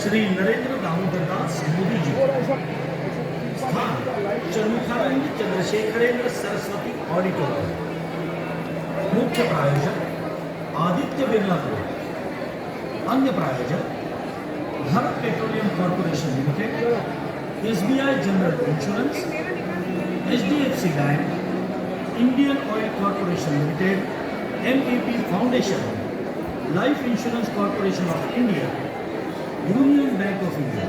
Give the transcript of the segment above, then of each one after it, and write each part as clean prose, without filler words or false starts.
श्री नरेंद्र दामोदर दास मोदी जी, स्थान चंद्रमुखानंद चंद्रशेखरेंद्र सरस्वती ऑडिटोरियम। मुख्य प्रायोजक आदित्य बिरला ग्रुप। अन्य प्रायोजक Bharat petroleum corporation limited, SBI general insurance, HDFC bank, Indian oil corporation limited, MEP foundation, life insurance corporation of India, union bank of India.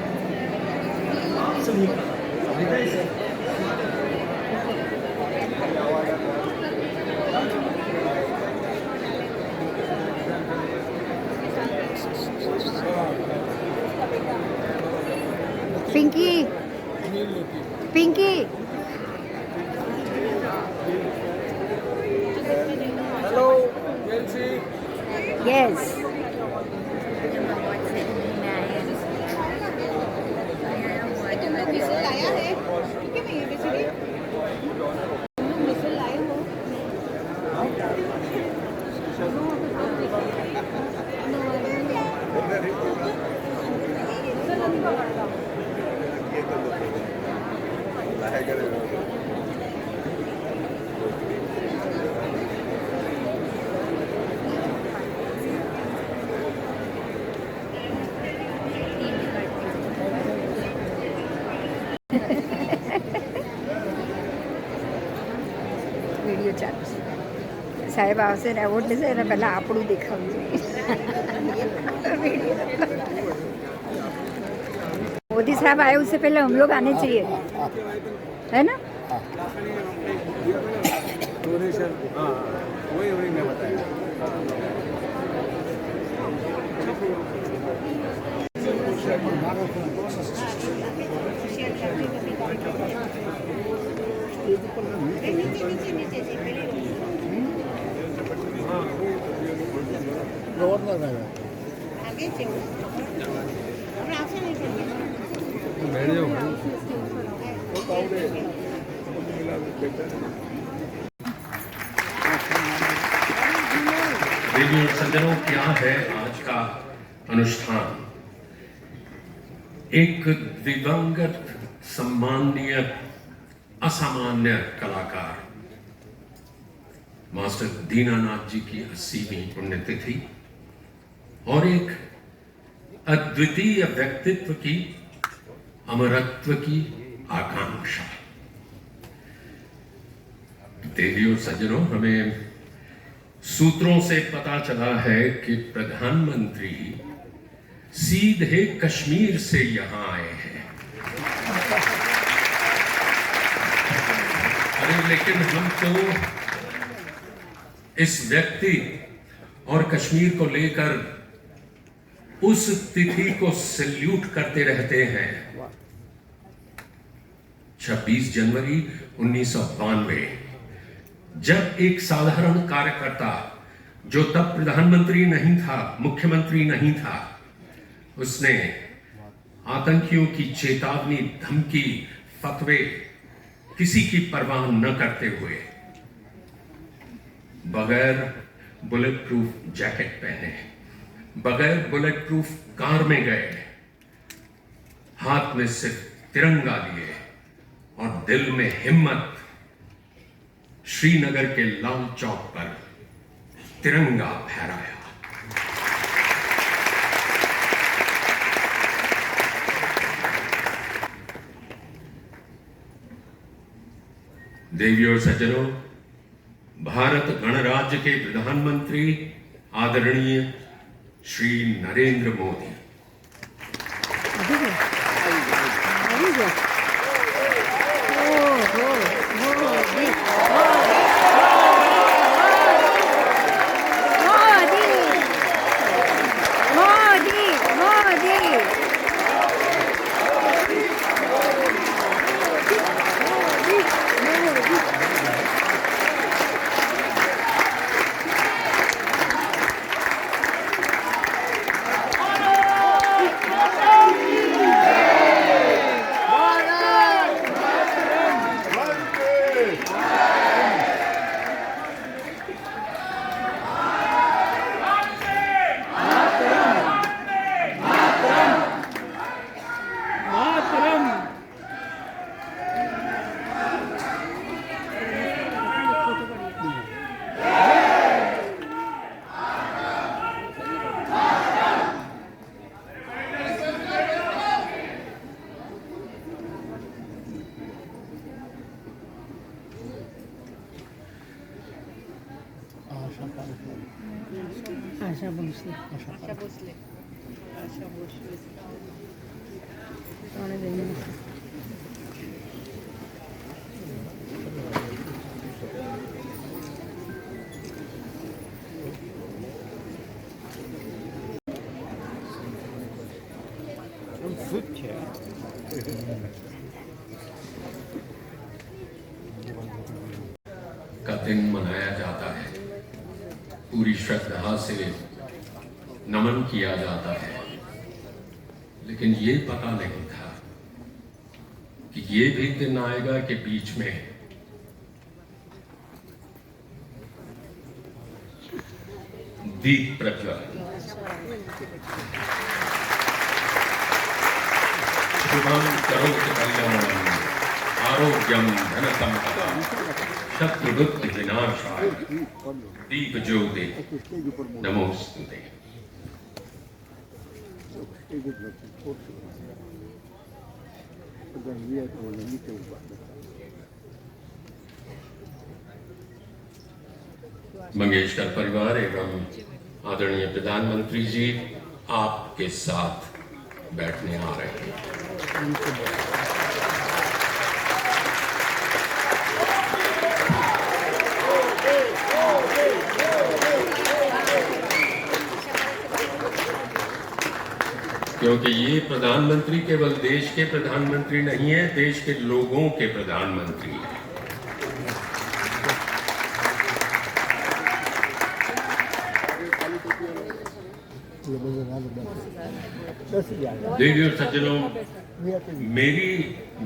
आप सभी का हृदय से Pinky Pinky hello jealousy yes video ચાલુ છે. સાહેબ આવશે ને એવોર્ડ લેશે એને પહેલાં આપણું દેખાવું જોઈએ. मोदी साहब आए उससे पहले हम लोग आने चाहिए, है ना? डोनेशन हाँ वही मैं बताया। देवी और सज्जनों, क्या है आज का अनुष्ठान? एक दिवंगत सम्माननीय असामान्य कलाकार मास्टर दीनानाथ जी की 80वीं पुण्यतिथि और एक अद्वितीय व्यक्तित्व की अमरत्व की आकांक्षा। देवियों सज्जनों, हमें सूत्रों से पता चला है कि प्रधानमंत्री सीधे कश्मीर से यहां आए हैं। अरे लेकिन हम तो इस व्यक्ति और कश्मीर को लेकर उस तिथि को सैल्यूट करते रहते हैं। 26 जनवरी 1992, जब एक साधारण कार्यकर्ता जो तब प्रधानमंत्री नहीं था, मुख्यमंत्री नहीं था, उसने आतंकियों की चेतावनी, धमकी, फतवे किसी की परवाह न करते हुए बगैर बुलेट प्रूफ जैकेट पहने, बगैर बुलेट प्रूफ कार में गए, हाथ में सिर्फ तिरंगा लिए और दिल में हिम्मत, श्रीनगर के लाल चौक पर तिरंगा फहराया। देवियों और सज्जनों, भारत गणराज्य के प्रधानमंत्री आदरणीय श्री नरेंद्र मोदी आशा भोसले आशा भोसले आशा भोसले कौन है देने का दिन मनाया जाता है, पूरी श्रद्धा से नमन किया जाता है, लेकिन ये पता नहीं था कि ये भी दिन आएगा कि बीच में दीप प्रज्वलन, शुभम करोति कल्याणम आरोग्यम धनसंपदाम शत्रुबुद्धि विनाशाय दीप ज्योति नमोस्तुते। मंगेशकर परिवार एवं आदरणीय प्रधानमंत्री जी आपके साथ बैठने आ रहे हैं। क्योंकि ये प्रधानमंत्री केवल देश के प्रधानमंत्री नहीं है, देश के लोगों के प्रधानमंत्री हैं। देवी और सज्जनों, मेरी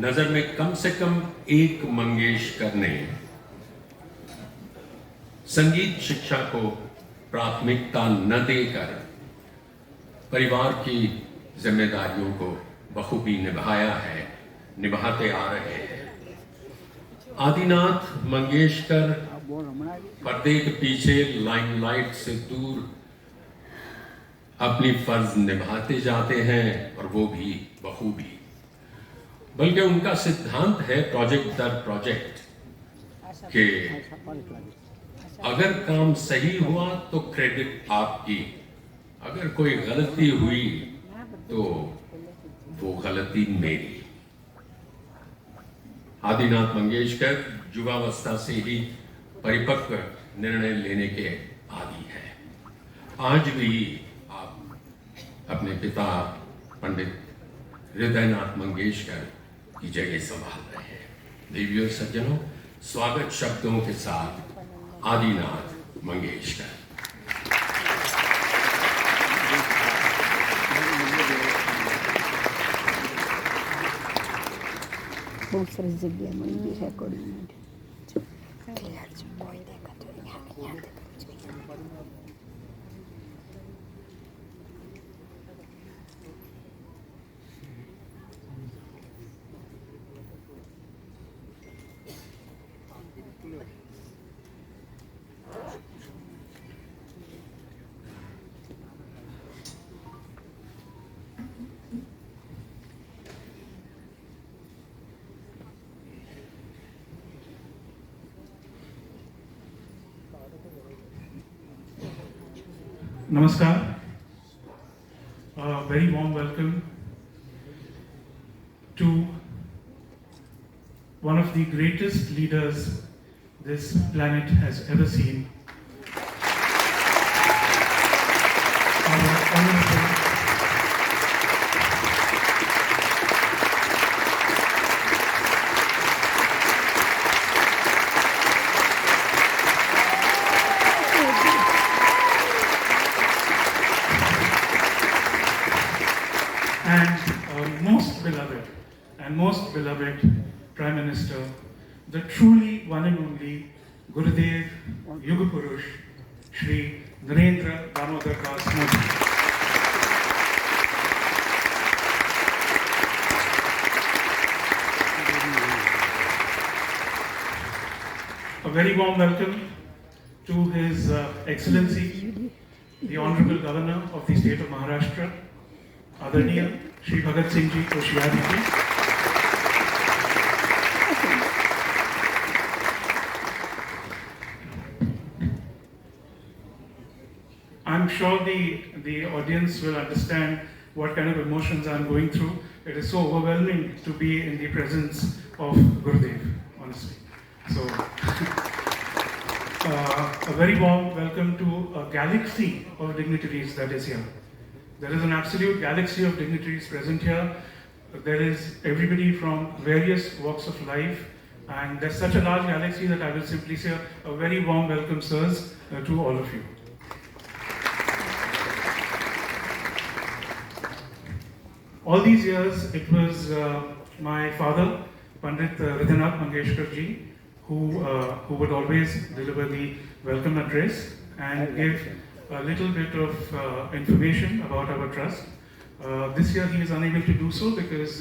नजर में कम से कम एक मंगेशकर ने संगीत शिक्षा को प्राथमिकता न देकर परिवार की जिम्मेदारियों को बखूबी निभाया है, निभाते आ रहे हैं। आदिनाथ मंगेशकर पर्दे के पीछे लाइमलाइट से दूर अपनी फर्ज निभाते जाते हैं, और वो भी बखूबी। बल्कि उनका सिद्धांत है प्रोजेक्ट दर प्रोजेक्ट कि अगर काम सही हुआ तो क्रेडिट आपकी, अगर कोई गलती हुई तो वो गलती मेरी। आदिनाथ मंगेशकर युवावस्था से ही परिपक्व निर्णय लेने के आदी हैं। आज भी आप अपने पिता पंडित हृदयनाथ मंगेशकर की जगह संभाल रहे हैं। देवी और सज्जनों, स्वागत शब्दों के साथ आदिनाथ मंगेशकर। बहुत सारी जगह मंदिर है कोडिंग कोई देखा तो यहाँ देखा Namaskar. A very warm welcome to one of the greatest leaders this planet has ever seen. Our honorable most beloved Prime Minister, the truly one and only Gurudev Yuga Purush, Shri Narendra Damodar Das Modi. A very warm welcome to His Excellency, the Honorable Governor of the State of Maharashtra, Adarniya Shri Bhagat Singh Ji Koshyari Ji. I'm sure the audience will understand what kind of emotions I'm going through. It is so overwhelming to be in the presence of Gurudev, honestly. So, a very warm welcome to a galaxy of dignitaries that is here. There is an absolute galaxy of dignitaries present here. There is everybody from various walks of life, and there's such a large galaxy that I will simply say a very warm welcome, sirs, to all of you. All these years, it was my father, Pandit Hridaynath Mangeshkar ji, who would always deliver the welcome address and give a little bit of information about our trust. This year he is unable to do so because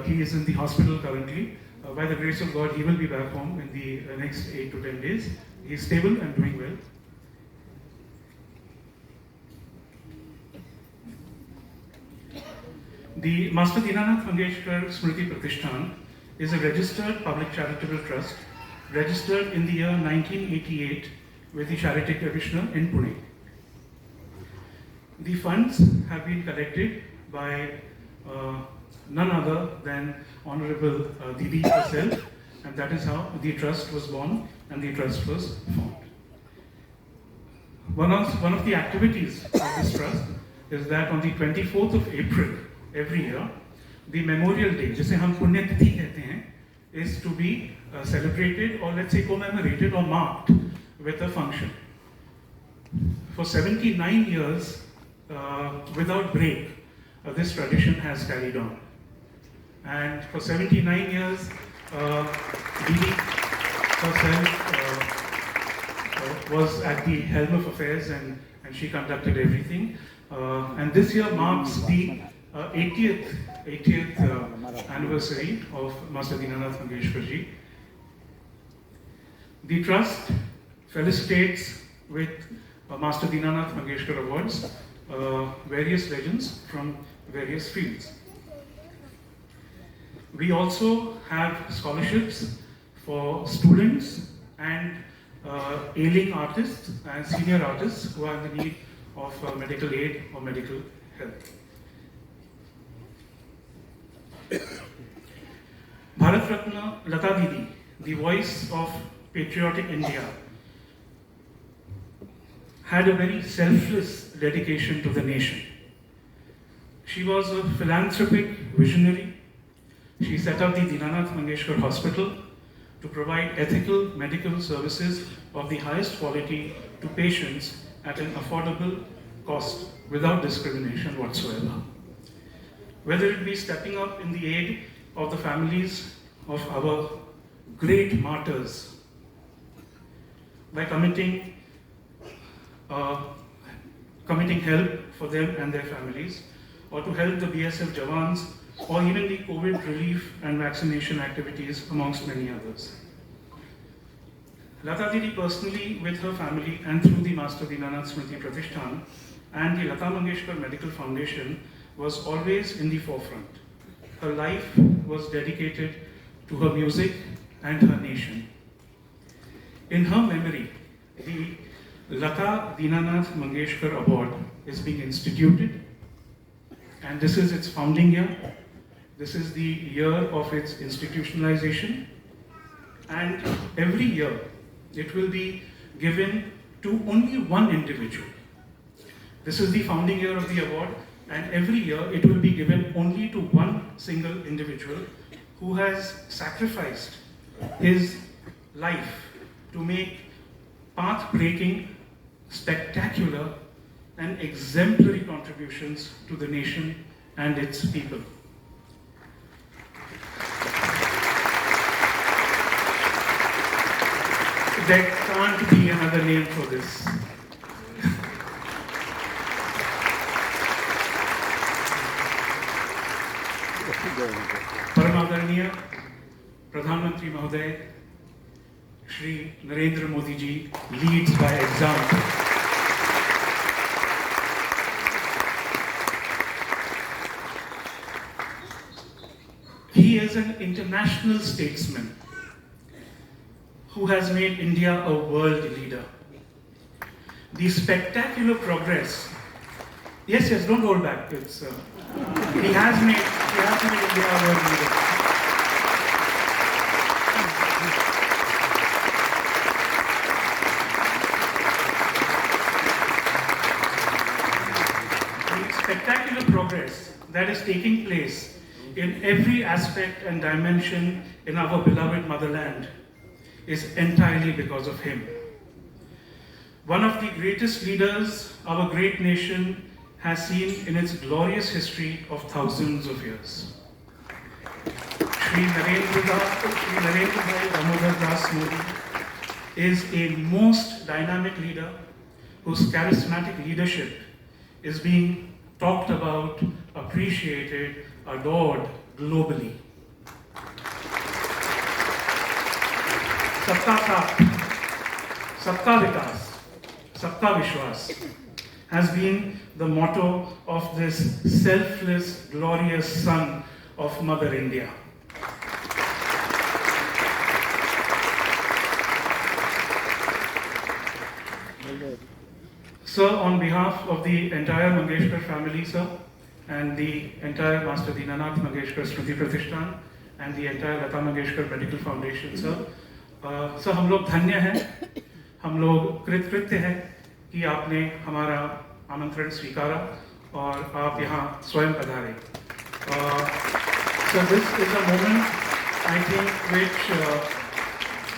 he is in the hospital currently. By the grace of God, he will be back home in the next 8 to 10 days. He is stable and doing well. The Master Dinanath Mangeshkar Smriti Pratishthan is a registered public charitable trust registered in the year 1988 with the Charity Commissioner in Pune. The funds have been collected by none other than Honorable Didi herself, and that is how the trust was born and the trust was formed. One of the activities of this trust is that on the 24th of April every year, the Memorial Day, जिसे हम पुण्यतिथि कहते हैं, is to be celebrated or let's say commemorated or marked with a function. For 79 years, without break, this tradition has carried on. And for 79 years, Didi herself was at the helm of affairs and she conducted everything. And this year marks the 80th anniversary of Master Dinanath Mangeshkar ji. The trust felicitates with Master Dinanath Mangeshkar Awards various legends from various fields. We also have scholarships for students and ailing artists and senior artists who are in the need of medical aid or medical help. Bharat Ratna Lata Didi, the voice of patriotic India, had a very selfless dedication to the nation. She was a philanthropic visionary. She set up the Dinanath Mangeshkar Hospital to provide ethical medical services of the highest quality to patients at an affordable cost without discrimination whatsoever. Whether it be stepping up in the aid of the families of our great martyrs by committing help for them and their families, or to help the BSF Jawans, or even the COVID relief and vaccination activities, amongst many others. Lata Didi personally, with her family and through the Master Dinanath Smriti Pratishthan and the Lata Mangeshkar Medical Foundation, was always in the forefront. Her life was dedicated to her music and her nation. In her memory, the Lata Dinanath Mangeshkar Award is being instituted, and this is its founding year. This is the year of its institutionalization, and every year it will be given to only one individual. This is the founding year of the award, and every year it will be given only to one single individual who has sacrificed his life to make path-breaking, spectacular, and exemplary contributions to the nation and its people. There can't be another name for this. Paramadaraniya Pradhan Mantri Mahoday Shri Narendra Modi ji leads by example. He is an international statesman who has made India a world leader. the spectacular progress. Yes, yes, don't hold back. It's he has made India a world leader. The spectacular progress that is taking place in every aspect and dimension in our beloved motherland is entirely because of him. One of the greatest leaders our great nation has seen in its glorious history of thousands of years. Shri Narendra Bhai Damodar Das Modi is a most dynamic leader whose charismatic leadership is being talked about, appreciated, adored globally. Sabka Saath, Sabka Vikas, Sabka Vishwas has been the motto of this selfless, glorious son of Mother India. Sir, on behalf of the entire Mangeshkar family, sir, and the entire Master Dinanath Mangeshkar Smriti Pratishthan and the entire Lata Mangeshkar Medical Foundation, sir, sir हम लोग धन्य हैं, हम लोग कृतकृत्य हैं कि आपने हमारा आमंत्रण स्वीकारा और आप यहाँ स्वयं पधारे. So this is a moment, I think,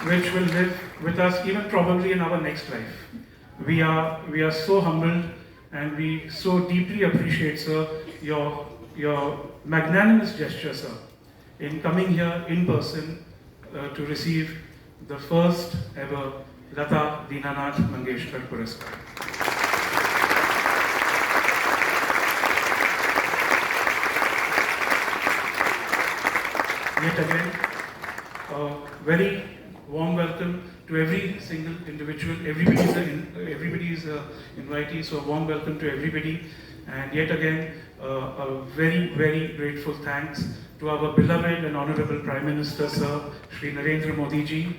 which will live with us even probably in our next life. We are so humbled and we so deeply appreciate, sir, your magnanimous gesture, sir, in coming here in person to receive the first ever Lata Dinanath Mangeshkar Puraskar. Yet again, a very warm welcome to every single individual. Everybody is invitee, so a warm welcome to everybody. And yet again, a very, very grateful thanks to our beloved and honorable Prime Minister, Sir, Shri Narendra Modi ji,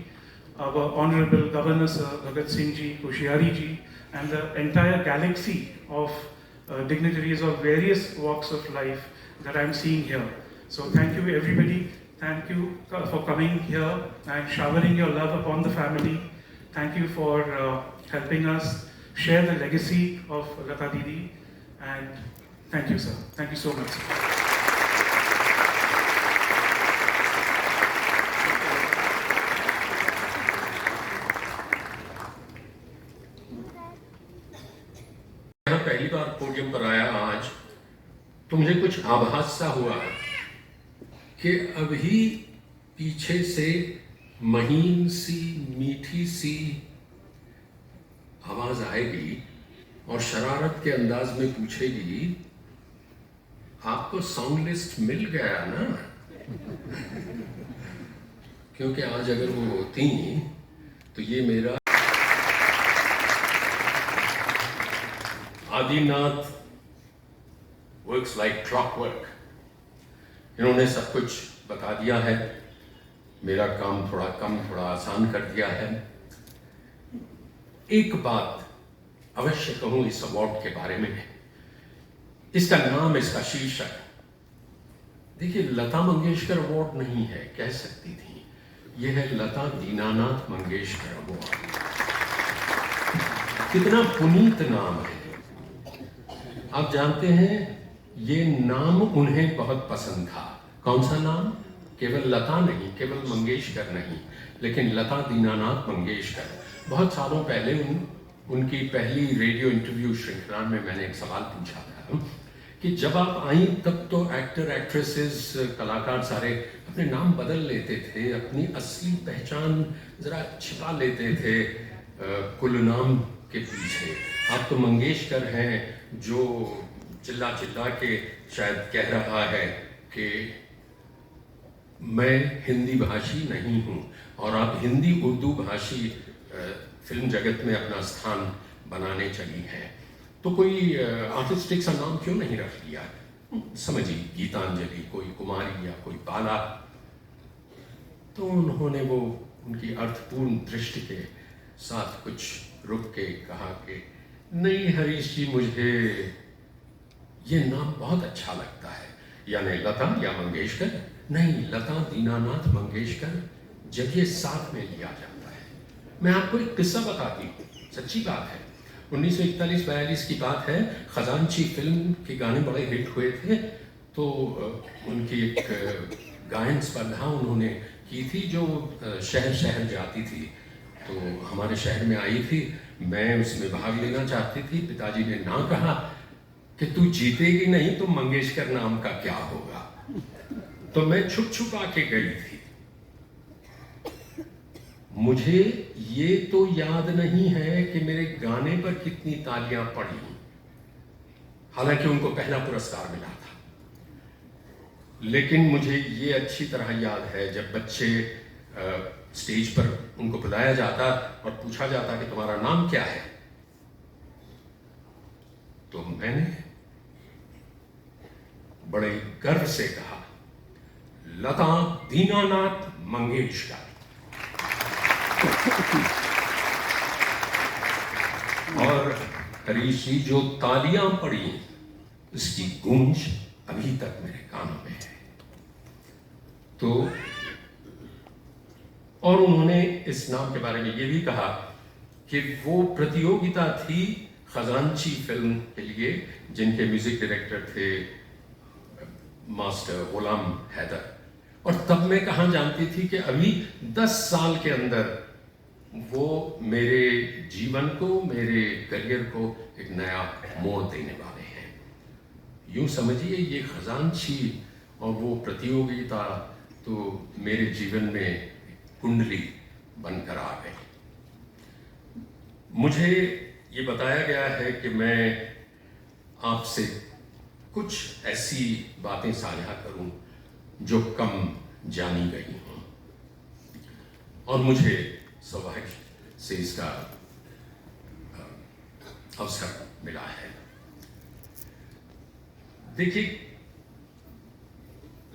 our honorable Governor, Sir, Bhagat Singh ji, Koshyari ji, and the entire galaxy of dignitaries of various walks of life that I'm seeing here. So thank you, everybody. Thank you for coming here and showering your love upon the family. Thank you for helping us share the legacy of Lata Didi. And thank you, sir. Thank you so much, sir. यहाँ पहली बार podium पर आया आज, तो मुझे कुछ आभास सा हुआ कि अभी पीछे से महीन सी मीठी सी आवाज आएगी और शरारत के अंदाज में पूछेगी, आपको सॉन्ग लिस्ट मिल गया ना? क्योंकि आज अगर वो होती तो ये मेरा आदिनाथ वर्क्स लाइक क्लॉकवर्क. इन्होंने सब कुछ बता दिया है, मेरा काम थोड़ा कम थोड़ा आसान कर दिया है. एक बात अवश्य कहूं इस अवार्ड के बारे में. इसका नाम, इसका शीर्षक, देखिए लता मंगेशकर अवार्ड नहीं है, कह सकती थी, यह है लता दीनानाथ मंगेशकर अवार्ड. कितना पुनीत नाम है. आप जानते हैं ये नाम उन्हें बहुत पसंद था. कौन सा नाम? केवल लता नहीं, केवल मंगेशकर नहीं, लेकिन लता दीनानाथ मंगेशकर. बहुत सालों पहले उनकी पहली रेडियो इंटरव्यू श्रृंखला में मैंने एक सवाल पूछा था कि जब आप आई तब तो एक्टर एक्ट्रेसेस कलाकार सारे अपने नाम बदल लेते थे, अपनी असली पहचान जरा छिपा लेते थे कुल नाम के पीछे. आप तो मंगेशकर हैं जो चिल्ला चिल्ला के शायद कह रहा है कि मैं हिंदी भाषी नहीं हूँ, और आप हिंदी उर्दू भाषी फिल्म जगत में अपना स्थान बनाने चली हैं. तो कोई आर्टिस्टिक सा नाम क्यों नहीं रख लिया? समझिए, गीतांजलि, कोई कुमारी या कोई बाला. तो उन्होंने वो उनकी अर्थपूर्ण दृष्टि के साथ कुछ रुक के कहा कि नहीं हरीश जी, मुझे ये नाम बहुत अच्छा लगता है। यानी लता या मंगेशकर? नहीं, लता दीनानाथ मंगेशकर जब ये साथ में लिया जाता है। मैं आपको एक किस्सा बताती हूँ, सच्ची बात है। 1941-42 की बात है। खजांची फिल्म के गाने बड़े हिट हुए थे, तो उनकी एक गायन स्पर्धा उन्होंने की थी जो शहर शहर जाती थी। तो हमारे शहर में आई थी, मैं उसमें भाग लेना चाहती थी। पिताजी ने ना कहा कि तू जीतेगी नहीं तो मंगेशकर नाम का क्या होगा। तो मैं छुप छुपा के गई थी। मुझे ये तो याद नहीं है कि मेरे गाने पर कितनी तालियां पड़ी, हालांकि उनको पहला पुरस्कार मिला था। लेकिन मुझे ये अच्छी तरह याद है, जब बच्चे स्टेज पर उनको बुलाया जाता और पूछा जाता कि तुम्हारा नाम क्या है, तो मैंने बड़े गर्व से कहा, लता दीनानाथ मंगेशकर। और हरीश जी, जो तालियां पड़ी उसकी गूंज अभी तक मेरे कानों में है। तो और उन्होंने इस नाम के बारे में ये भी कहा कि वो प्रतियोगिता थी खजांची फिल्म के लिए, जिनके म्यूजिक डायरेक्टर थे मास्टर गुलाम हैदर। और तब मैं कहाँ जानती थी कि अभी 10 साल के अंदर वो मेरे जीवन को, मेरे करियर को एक नया मोड़ देने वाले हैं। यूं समझिए, ये खजांची और वो प्रतियोगिता तो मेरे जीवन में कुंडली बनकर आ गई। मुझे ये बताया गया है कि मैं आपसे कुछ ऐसी बातें साझा करूं जो कम जानी गई हों, और मुझे सौभाग्य से इसका अवसर मिला है। देखिए,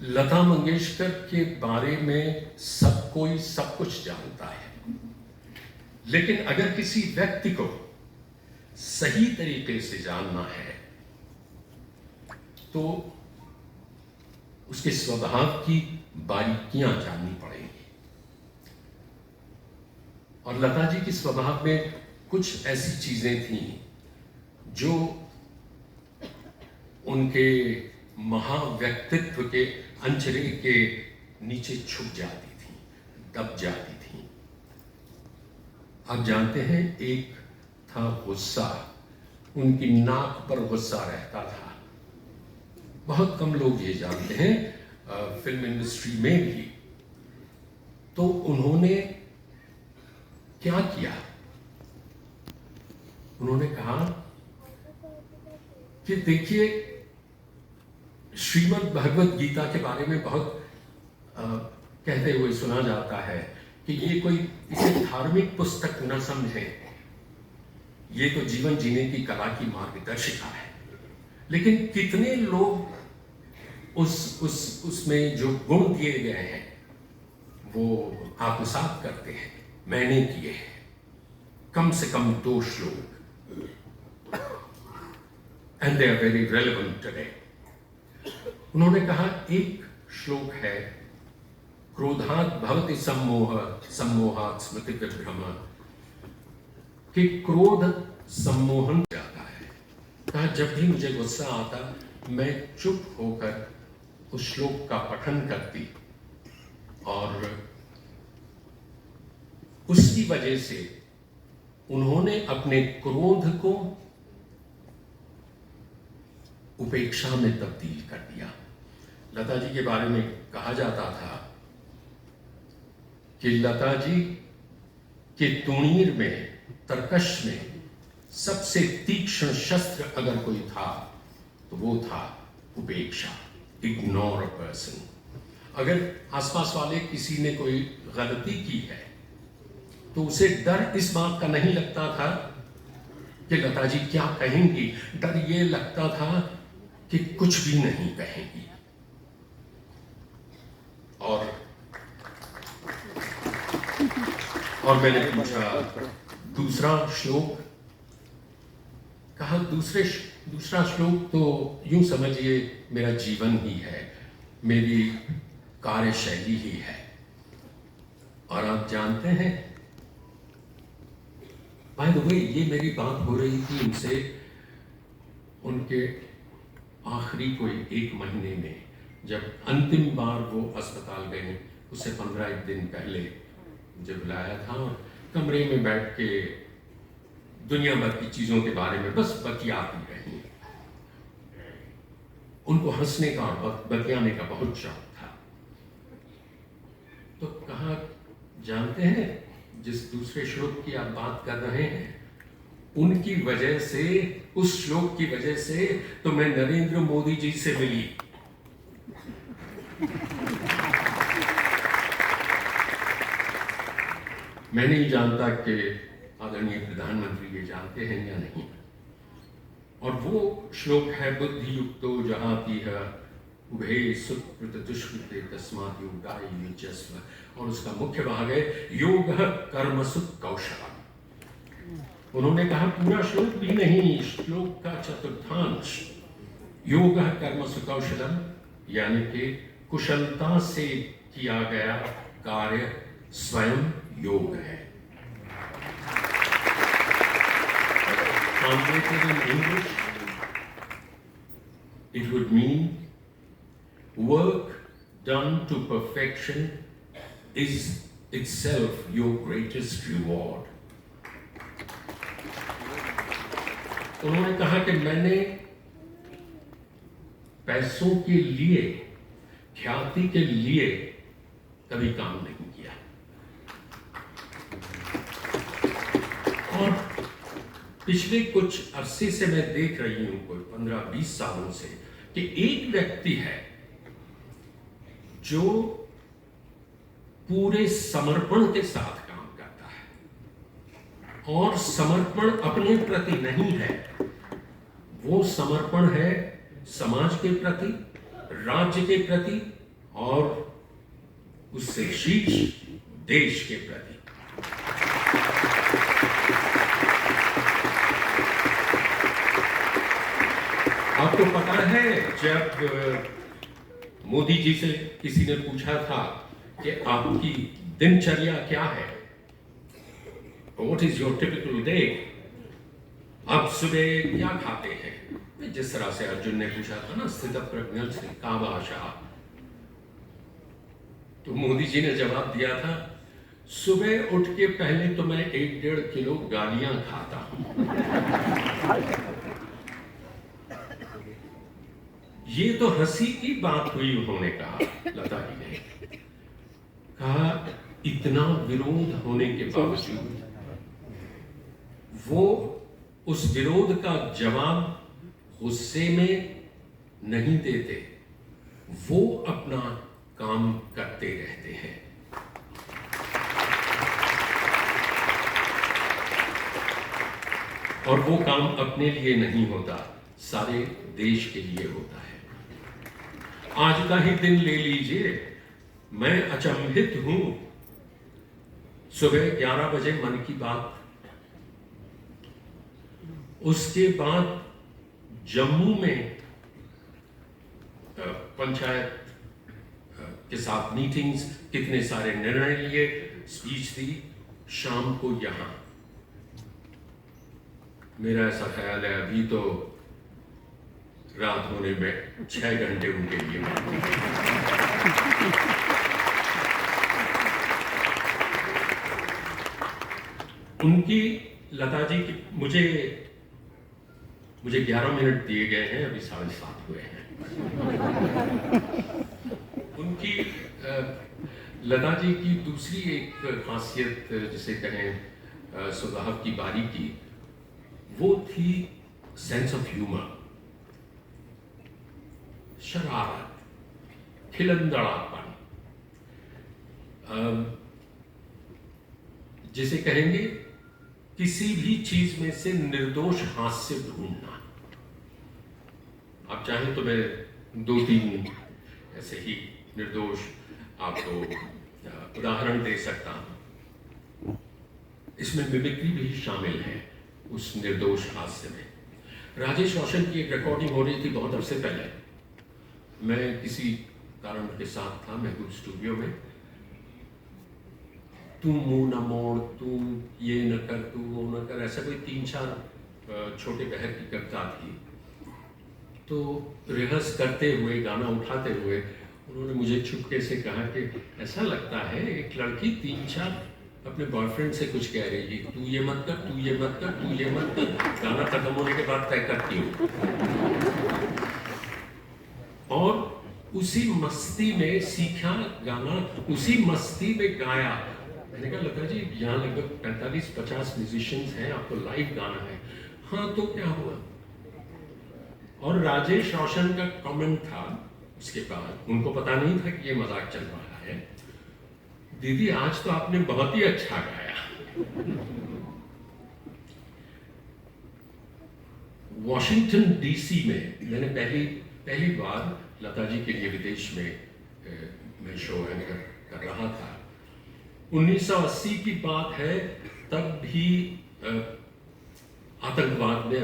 लता मंगेशकर के बारे में सब कोई सब कुछ जानता है, लेकिन अगर किसी व्यक्ति को सही तरीके से जानना है तो उसके स्वभाव की बारीकियां जाननी पड़ेंगी। और लता जी के स्वभाव में कुछ ऐसी चीजें थीं जो उनके महाव्यक्तित्व के अंचरे के नीचे छुप जाती थी, दब जाती थी। आप जानते हैं, एक था गुस्सा, उनकी नाक पर गुस्सा रहता था। बहुत कम लोग ये जानते हैं, फिल्म इंडस्ट्री में भी। तो उन्होंने क्या किया? उन्होंने कहा कि देखिए, श्रीमद् भगवत गीता के बारे में बहुत कहते हुए सुना जाता है कि ये कोई इसे धार्मिक पुस्तक न समझें, ये तो जीवन जीने की कला की मार्गदर्शिका है। लेकिन कितने लोग उसमें जो गुण दिए गए हैं वो आत्मसात करते हैं? मैंने किए हैं, कम से कम 2 श्लोक, and they are very relevant today. उन्होंने कहा, एक श्लोक है, क्रोधात् भवति सम्मोह सम्मोहात् स्मृति विभ्रम, कि क्रोध सम्मोहन जाता है। कहा, जब भी मुझे गुस्सा आता मैं चुप होकर उस श्लोक का पठन करती, और उसकी वजह से उन्होंने अपने क्रोध को उपेक्षा में तब्दील कर दिया। लता जी के बारे में कहा जाता था कि लता जी के तुणीर में, तरकश में सबसे तीक्ष्ण शस्त्र अगर कोई था तो वो था उपेक्षा, इग्नोर अ पर्सन। अगर आसपास वाले किसी ने कोई गलती की है तो उसे डर इस बात का नहीं लगता था कि लता जी क्या कहेंगी, डर ये लगता था कि कुछ भी नहीं कहेंगी। और मैंने पूछा, दूसरा श्लोक, कहा दूसरा श्लोक तो यूं समझिए मेरा जीवन ही है, मेरी कार्यशैली ही है। और आप जानते हैं, बाय द वे, ये मेरी बात हो रही थी उनसे उनके आखिरी कोई 1 महीने में, जब अंतिम बार वो अस्पताल गए, उससे 15 दिन पहले जब बुलाया था और कमरे में बैठ के दुनिया भर की चीजों के बारे में बस बतियाती रही। उनको हंसने का और बतियाने का बहुत शौक था। तो कहा, जानते हैं जिस दूसरे श्लोक की आप बात कर रहे हैं, उनकी वजह से, उस श्लोक की वजह से तो मैं नरेंद्र मोदी जी से मिली। मैं नहीं जानता कि आदरणीय प्रधानमंत्री ये जानते हैं या नहीं। और वो श्लोक है, बुद्धि युक्तो जहाती है उभे सुकृत दुष्कृते तस्मात् योगाय युज्यस्व, और उसका मुख्य भाग है योग कर्मसु कौशलम। उन्होंने कहा पूरा श्लोक भी नहीं, श्लोक का चतुर्थांश योग कर्मसु कौशलम, यानी कि कुशलता से किया गया कार्य स्वयं योग है। Translated in English, it would mean work done to perfection is itself your greatest reward. उन्होंने कहा कि मैंने पैसों के लिए, ख्याति के लिए कभी काम नहीं किया। और पिछले कुछ अरसे से मैं देख रही हूं, कोई 15-20 सालों से, कि एक व्यक्ति है जो पूरे समर्पण के साथ काम करता है। और समर्पण अपने प्रति नहीं है, वो समर्पण है समाज के प्रति, राज्य के प्रति और उससे शीर्ष देश के प्रति। आपको पता है, जब मोदी जी से किसी ने पूछा था कि आपकी दिनचर्या क्या है, what is your typical day, आप सुबह क्या खाते हैं, जिस तरह से अर्जुन ने पूछा था ना, स्थित प्रज्ञ से का भाषा, तो मोदी जी ने जवाब दिया था, सुबह उठ के पहले तो मैं 1-1.5 किलो गालियां खाता हूं। ये तो हंसी की बात हुई। उन्होंने कहा, लता जी ने कहा, इतना विरोध होने के बावजूद वो उस विरोध का जवाब गुस्से में नहीं देते, वो अपना काम करते रहते हैं। और वो काम अपने लिए नहीं होता, सारे देश के लिए होता है। आज का ही दिन ले लीजिए, मैं अचंभित हूं, सुबह 11 बजे मन की बात, उसके बाद जम्मू में पंचायत के साथ मीटिंग्स, कितने सारे निर्णय लिए, स्पीच दी, शाम को यहां। मेरा ऐसा ख्याल है अभी तो रात होने में 6 घंटे उनके लिए। उनकी, लता जी की, मुझे 11 मिनट दिए गए हैं, अभी 7:30 हुए हैं। उनकी, लता जी की दूसरी एक खासियत, जिसे कहें स्वभाव की बारीकी, वो थी सेंस ऑफ ह्यूमर, शरारत, खिलंदड़ापन, जिसे कहेंगे किसी भी चीज में से निर्दोष हास्य ढूंढना। आप चाहें तो मैं 2-3 ऐसे ही निर्दोष आपको उदाहरण दे सकता हूं। इसमें मिमिक्री भी शामिल है उस निर्दोष हास्य में। राजेश रोशन की एक रिकॉर्डिंग हो रही थी बहुत अरसे पहले। मैं किसी कारण के साथ था महबूब स्टूडियो में। तू मुंह न मोड़, तू ये न कर, तू वो न कर, ऐसा कोई 3-4 छोटे बहर की कविता थी। तो रिहर्स करते हुए, गाना उठाते हुए उन्होंने मुझे चुपके से कहा कि ऐसा लगता है एक लड़की 3-4 अपने बॉयफ्रेंड से कुछ कह रही है, तू ये मत कर, तू ये मत कर, तू ये मत कर, गाना खत्म होने के बाद तय करती हूँ। और उसी मस्ती में सीखा गाना, उसी मस्ती में गाया। मैंने कहा लता जी यहाँ लगभग 45-50 म्यूजिशियंस हैं, आपको लाइव गाना है। हाँ तो क्या हुआ? और राजेश रोशन का कमेंट था उसके बाद, उनको पता नहीं था कि ये मजाक चल रहा है, दीदी आज तो आपने बहुत ही अच्छा गाया। वॉशिंगटन डीसी में मैंने पहली बार लता जी के लिए विदेश में शो एंकर कर रहा था। 1980 की बात है, तब भी आतंकवाद ने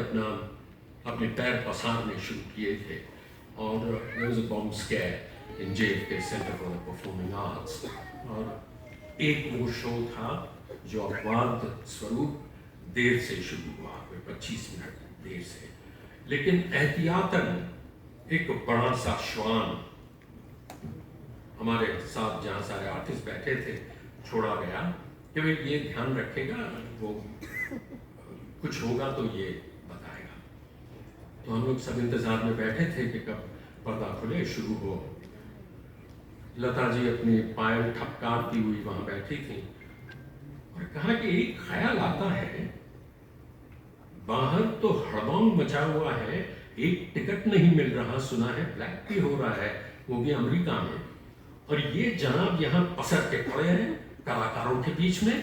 अपने पैर पसारने शुरू किए थे और there was a bomb scare in JFK Center for the Performing Arts। और एक वो शो था जो अपवाद स्वरूप देर से शुरू हुआ, 25 मिनट देर से, लेकिन एहतियातन एक बड़ा सा श्वान हमारे साथ जहाँ सारे आर्टिस्ट बैठे थे छोड़ा गया कि भाई ये ध्यान रखेगा, वो कुछ होगा तो ये बताएगा। तो हम लोग सब इंतजार में बैठे थे कि कब पर्दा खुले, शुरू हो। लता जी अपनी पायल ठपकारती हुई वहां बैठी थी और कहा कि एक ख्याल आता है, बाहर तो हड़बड़ाहट मचा हुआ है, एक टिकट नहीं मिल रहा, सुना है ब्लैक भी हो रहा है, वो भी अमेरिका में, और ये जनाब यहाँ पसर के खड़े हैं कलाकारों के बीच में,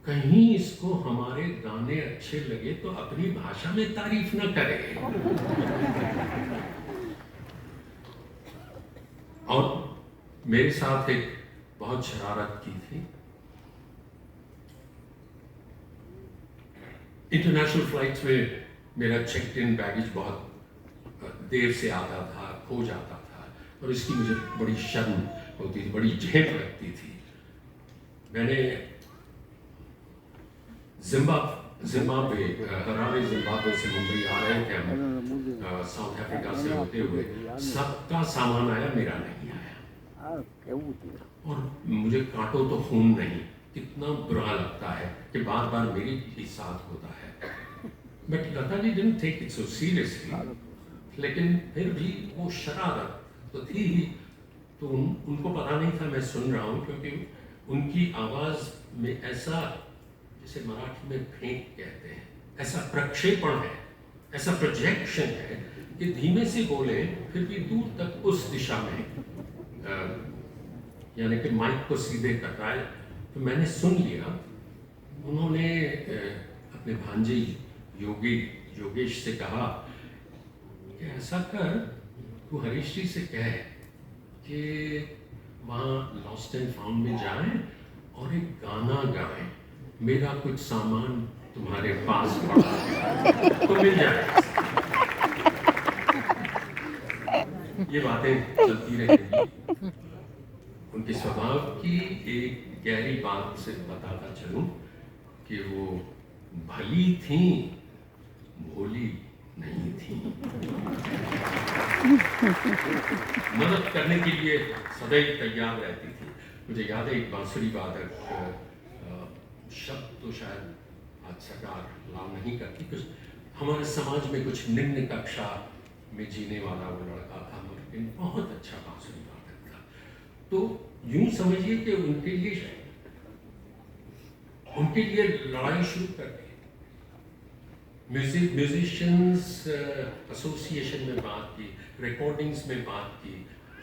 कहीं इसको हमारे गाने अच्छे लगे तो अपनी भाषा में तारीफ न करे। और मेरे साथ एक बहुत शरारत की थी। इंटरनेशनल फ्लाइट्स में मेरा चेक इन बैगेज बहुत देर से आता था, खो जाता था, और इसकी मुझे बड़ी शर्म होती थी, बड़ी झेप लगती थी। मैंने जिम्बाब्वे जिम्बाब्वे से मुंबई आ रहे थे हम, साउथ अफ्रीका से होते हुए, सबका सामान आया, मेरा नहीं आया, और मुझे काटो तो खून नहीं। कितना बुरा लगता है कि बार बार मेरे ही साथ होता है। But Lata ji didn't take it so seriously, लेकिन फिर भी वो शरारत तो थी ही। तो उनको पता नहीं था मैं सुन रहा हूँ, क्योंकि उनकी आवाज़ में ऐसा, जिसे मराठी में फेंक कहते हैं, ऐसा प्रक्षेपण है, ऐसा प्रोजेक्शन है कि धीमे से बोले फिर भी दूर तक उस दिशा में, यानी कि माइक को सीधे कर रहा है। तो मैंने सुन लिया। उन्होंने अपने भांजे योगेश से कहा कि ऐसा कर, तू हरीश जी से कह कि वहाँ लॉस्ट एंड फाउंड में जाएं और एक गाना गाएं, मेरा कुछ सामान तुम्हारे पास पड़ा है तो मिल जाएगा। ये बातें चलती रहेंगी। उनके स्वभाव की एक गहरी बात से बताता चलूं कि वो भली थी, भोली नहीं थी। मदद करने के लिए सदैव तैयार रहती थी। मुझे याद है एक बांसुरी वादक, शब्द तो शायद आज सरकार अलाउ नहीं करती, कुछ हमारे समाज में कुछ निम्न कक्षा में जीने वाला वो लड़का था, लेकिन बहुत अच्छा बांसुरी वादक था। तो यूं समझिए कि उनके लिए लड़ाई शुरू कर दी। म्यूजिशियंस एसोसिएशन में बात की, रिकॉर्डिंग्स में बात की,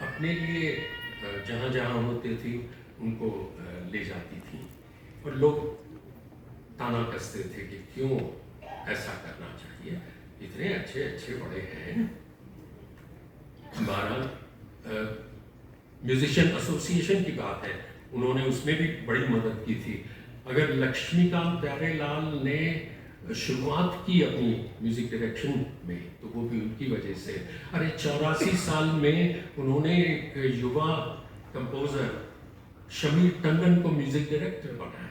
अपने लिए जहाँ जहाँ होते थे उनको ले जाती थी, और लोग ताना कसते थे कि क्यों ऐसा करना चाहिए, इतने अच्छे अच्छे बड़े हैं। हमारा म्यूजिशियन एसोसिएशन की बात है, उन्होंने उसमें भी बड़ी मदद की थी। अगर लक्ष्मीकांत प्यारेलाल ने शुरुआत की अपनी म्यूजिक डायरेक्शन में, तो वो भी उनकी वजह से। अरे 84 साल में उन्होंने एक युवा कंपोजर शमीर टंडन को म्यूजिक डायरेक्टर बनाया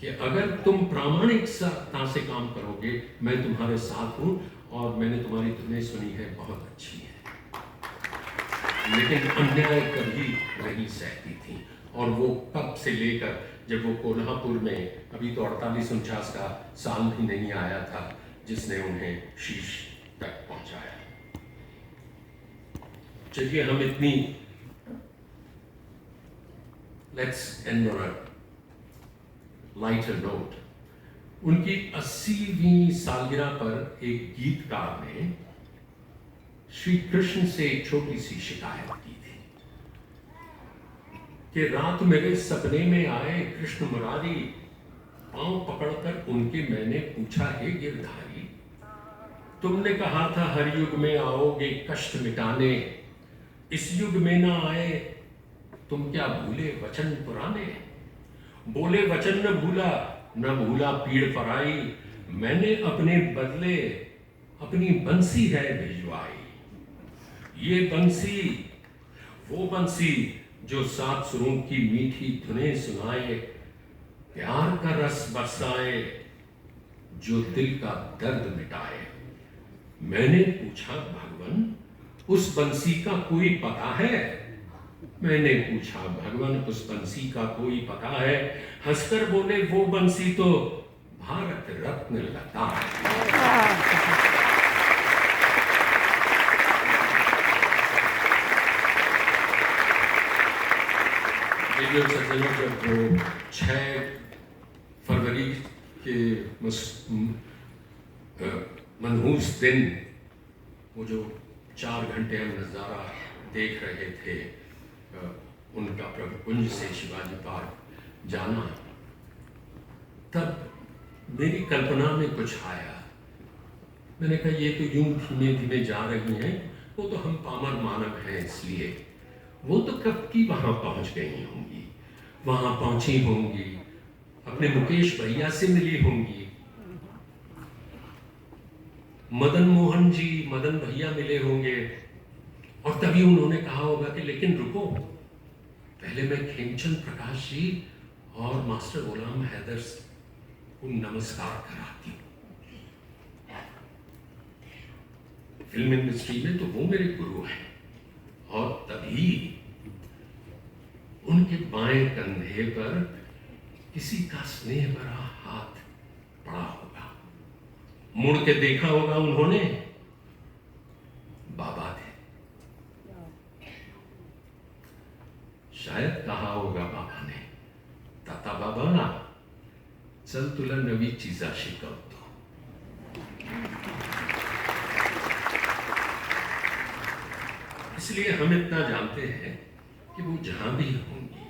कि अगर तुम प्रामाणिकता से काम करोगे, मैं तुम्हारे साथ हूं और मैंने तुम्हारी धुनें सुनी है, बहुत अच्छी है। लेकिन अन्याय कभी नहीं सहती थी। और वो कब से लेकर जब वो कोल्हापुर में, अभी तो 48-49 का साल भी नहीं आया था, जिसने उन्हें शीश तक पहुंचाया। चलिए हम इतनी let's end on a lighter note. उनकी 80वीं सालगिरह पर एक गीतकार ने श्री कृष्ण से एक छोटी सी शिकायत की थी कि रात मेरे सपने में आए कृष्ण मुरारी, पांव पकड़कर उनके मैंने पूछा, हे गिरधारी, तुमने कहा था हर युग में आओगे कष्ट मिटाने, इस युग में ना आए तुम क्या भूले वचन पुराने? बोले वचन न भूला, न भूला पीड़ पराई, मैंने अपने बदले अपनी बंसी है भिजवाई। ये बंसी वो बंसी जो 7 सुरों की मीठी धुनें सुनाए, प्यार का रस बरसाए, जो दिल का दर्द मिटाए। मैंने पूछा, भगवन उस बंसी का कोई पता है? मैंने पूछा, भगवन उस बंसी का कोई पता है? हंसकर बोले, वो बंसी तो भारत रत्न लता है। सज्जनों, जब वो 6 फरवरी के मनहूस दिन, वो जो 4 घंटे हम नज़ारा देख रहे थे, उनका प्रभुकुंज से शिवाजी पार्क जाना, तब मेरी कल्पना में कुछ आया। मैंने कहा ये तो यूं धीमे धीमे जा रही हैं, वो तो हम पामर मानव हैं, इसलिए वो तो कब की वहां पहुंच गई होंगी, वहां पहुंची होंगी, अपने मुकेश भैया से मिली होंगी, मदन मोहन जी, मदन भैया मिले होंगे, और तभी उन्होंने कहा होगा कि लेकिन रुको, पहले मैं खेमचंद प्रकाश जी और मास्टर गुलाम हैदर को नमस्कार कराती हूं। फिल्म इंडस्ट्री में तो वो मेरे गुरु हैं। और तभी उनके बाएं कंधे पर किसी का स्नेह भरा हाथ पड़ा होगा, मुड़ के देखा होगा उन्होंने, बाबा थे। शायद कहा होगा बाबा ने, ताता बाबा चल तुला नवी चीजा शिकवतो। इसलिए हम इतना जानते हैं कि वो जहां भी होंगी,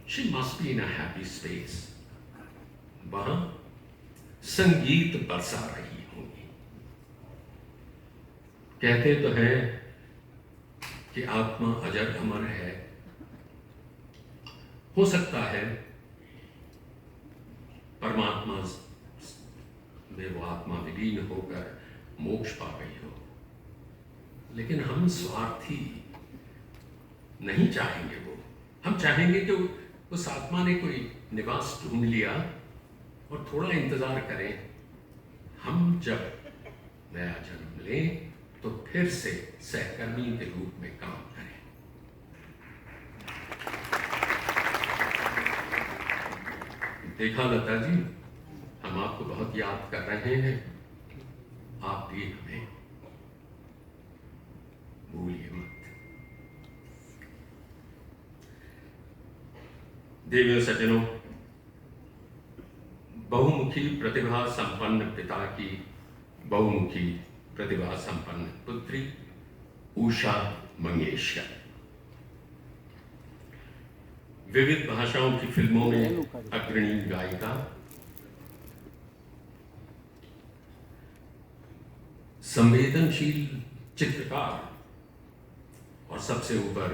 she must be in a happy space, वहां संगीत बरसा रही होंगी। कहते तो हैं कि आत्मा अजर अमर है। हो सकता है परमात्मा में वो आत्मा विलीन होकर मोक्ष पा गई हो, लेकिन हम स्वार्थी नहीं चाहेंगे। वो हम चाहेंगे कि उस आत्मा ने कोई निवास ढूंढ लिया और थोड़ा इंतजार करें, हम जब नया जन्म लें तो फिर से सहकर्मी के रूप में काम करें। देखा लता जी, हम आपको बहुत याद कर रहे हैं, आप भी हमें भूलिए मत। देवियों सज्जनों, बहुमुखी प्रतिभा संपन्न पिता की बहुमुखी प्रतिभा संपन्न पुत्री उषा मंगेशकर विविध भाषाओं की फिल्मों में अग्रणी गायिका, संवेदनशील चित्रकार और सबसे ऊपर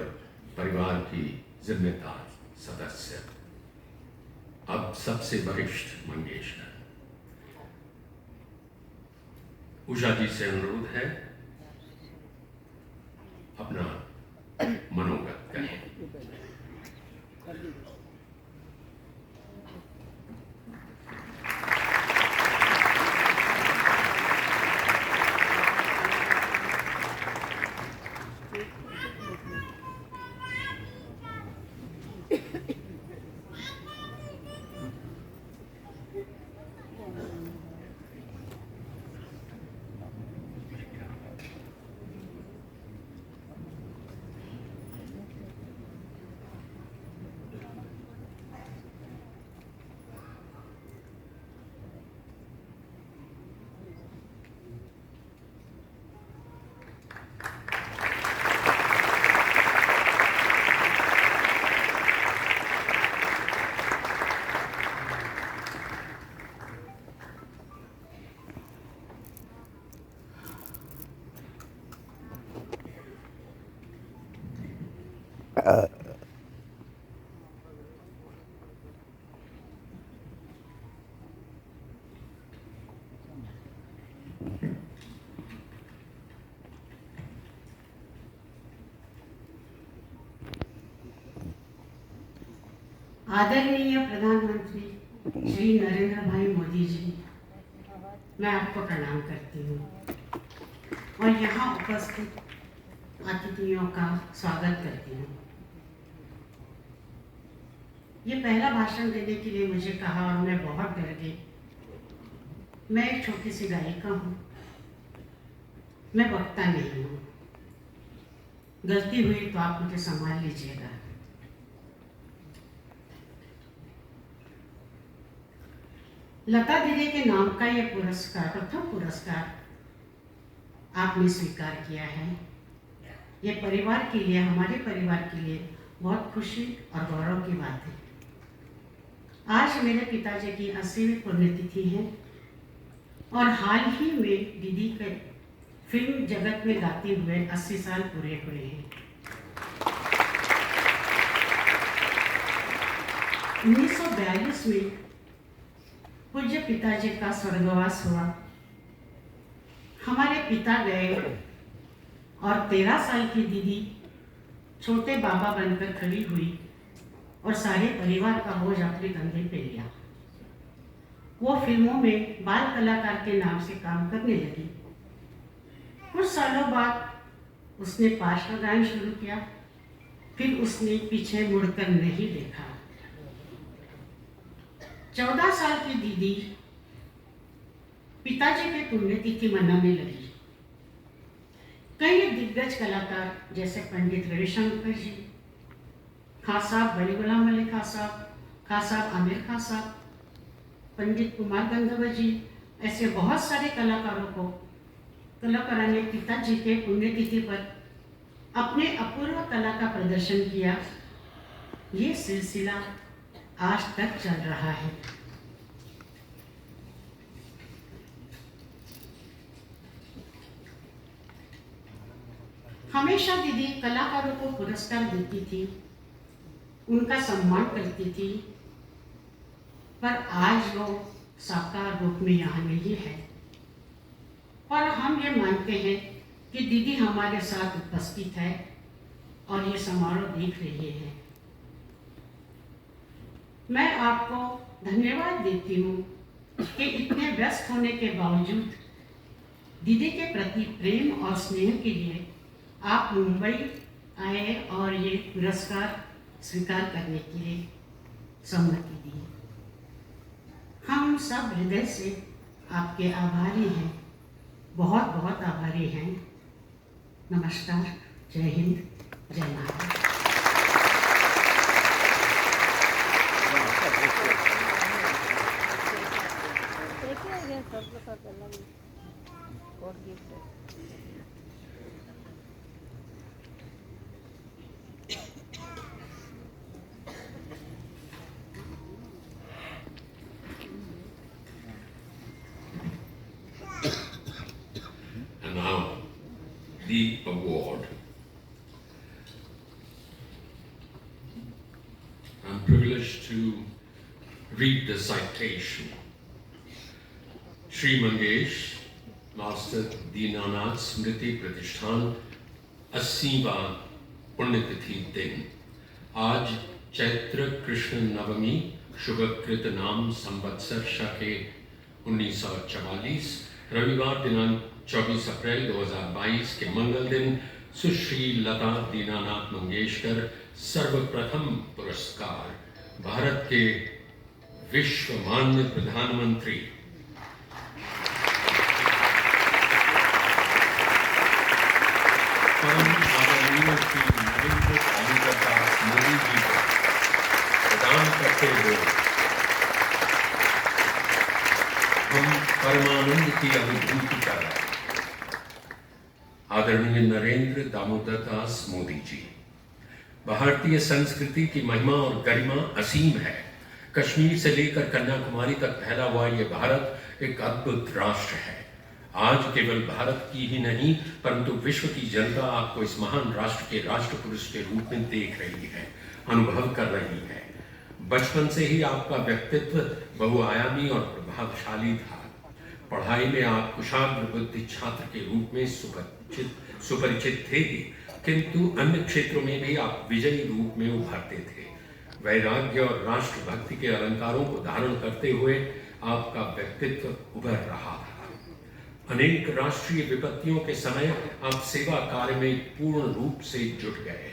परिवार की जिम्मेदार सदस्य। अब सबसे वरिष्ठ मंगेशकर। उषा जी से अनुरोध है, अपना मनोगत कहें। आदरणीय प्रधानमंत्री श्री नरेंद्र भाई मोदी जी, मैं आपको प्रणाम करती हूँ और यहाँ उपस्थित अतिथियों का स्वागत करती हूँ। ये पहला भाषण देने के लिए मुझे कहा और मैं बहुत डर गई। मैं एक छोटी सी गायिका हूँ, मैं वक्ता नहीं हूँ। गलती हुई तो आप मुझे संभाल लीजिएगा। लता दीदी के नाम का ये पुरस्कार, प्रथम पुरस्कार आपने स्वीकार किया है। ये परिवार के लिए, हमारे परिवार के लिए बहुत खुशी और गौरव की बात है। आज मेरे पिताजी की 80वीं पुण्यतिथि है और हाल ही में दीदी के फिल्म जगत में गाते हुए 80 साल पूरे हुए हैं। 1942 में पूज्य पिताजी का स्वर्गवास हुआ। हमारे पिता गए और 13 साल की दीदी छोटे बाबा बनकर खड़ी हुई और सारे परिवार का बोझ अपने कंधे पे लिया। वो फिल्मों में बाल कलाकार के नाम से काम करने लगी। कुछ सालों बाद उसने पार्श्व गायन शुरू किया, फिर उसने पीछे मुड़कर नहीं देखा। 14 साल की दीदी पिताजी की पुण्यतिथि मनाने लगी। कई दिग्गज कलाकार जैसे पंडित रविशंकर जी, खां साहब बड़ी गुलाम अली खां साहब आमिर खां साहब, पंडित कुमार गंधर्व जी, ऐसे बहुत सारे कलाकारों ने पिताजी के पुण्यतिथि पर अपने अपूर्व कला का प्रदर्शन किया। ये सिलसिला आज तक चल रहा है। हमेशा दीदी कलाकारों को पुरस्कार देती थी, उनका सम्मान करती थी, पर आज वो साकार रूप में यहाँ नहीं है। और हम ये मानते हैं कि दीदी हमारे साथ उपस्थित है और ये समारोह देख रही है। मैं आपको धन्यवाद देती हूँ कि इतने व्यस्त होने के बावजूद दीदी के प्रति प्रेम और स्नेह के लिए आप मुंबई आए और ये पुरस्कार स्वीकार करने के लिए सम्मति दी। हम सब हृदय से आपके आभारी हैं, बहुत बहुत आभारी हैं। नमस्कार, जय हिंद, जय Bharat. And now, the award. I'm privileged to read the citation. Shri Mangesh, Master Dinanath Smriti Pratishthan 80वां पुण्यतिथि दिन। आज चैत्र कृष्ण नवमी शुभकृत नाम संवत्सर शके 1944 रविवार दिनांक 24 अप्रैल 2022 के मंगल दिन सुश्री लता दीनानाथ मंगेशकर सर्वप्रथम पुरस्कार भारत के विश्वमान्य प्रधानमंत्री परम आदरणीय श्री नरेंद्र दामोदर मोदी जी को प्रदान करते हुए हम परमानंद की अनुभूति कर रहे हैं। आदरणीय नरेंद्र दामोदर दास मोदी जी, भारतीय संस्कृति की महिमा और गरिमा असीम है। कश्मीर से लेकर कन्याकुमारी तक फैला हुआ ये भारत एक अद्भुत राष्ट्र है। आज केवल भारत की ही नहीं परंतु विश्व की जनता आपको इस महान राष्ट्र के राष्ट्र पुरुष के रूप में देख रही है, अनुभव कर रही है। बचपन से ही आपका व्यक्तित्व बहुआयामी और प्रभावशाली था। पढ़ाई में आप कुशाग्र बुद्धि छात्र के रूप में सुपरिचित थे ही, किंतु अन्य क्षेत्रों में भी आप विजयी रूप में उभरते थे। वैराग्य और राष्ट्रभक्ति के अलंकारों को धारण करते हुए आपका व्यक्तित्व उभर रहा था। अनेक राष्ट्रीय विपत्तियों के समय आप सेवा कार्य में पूर्ण रूप से जुट गए।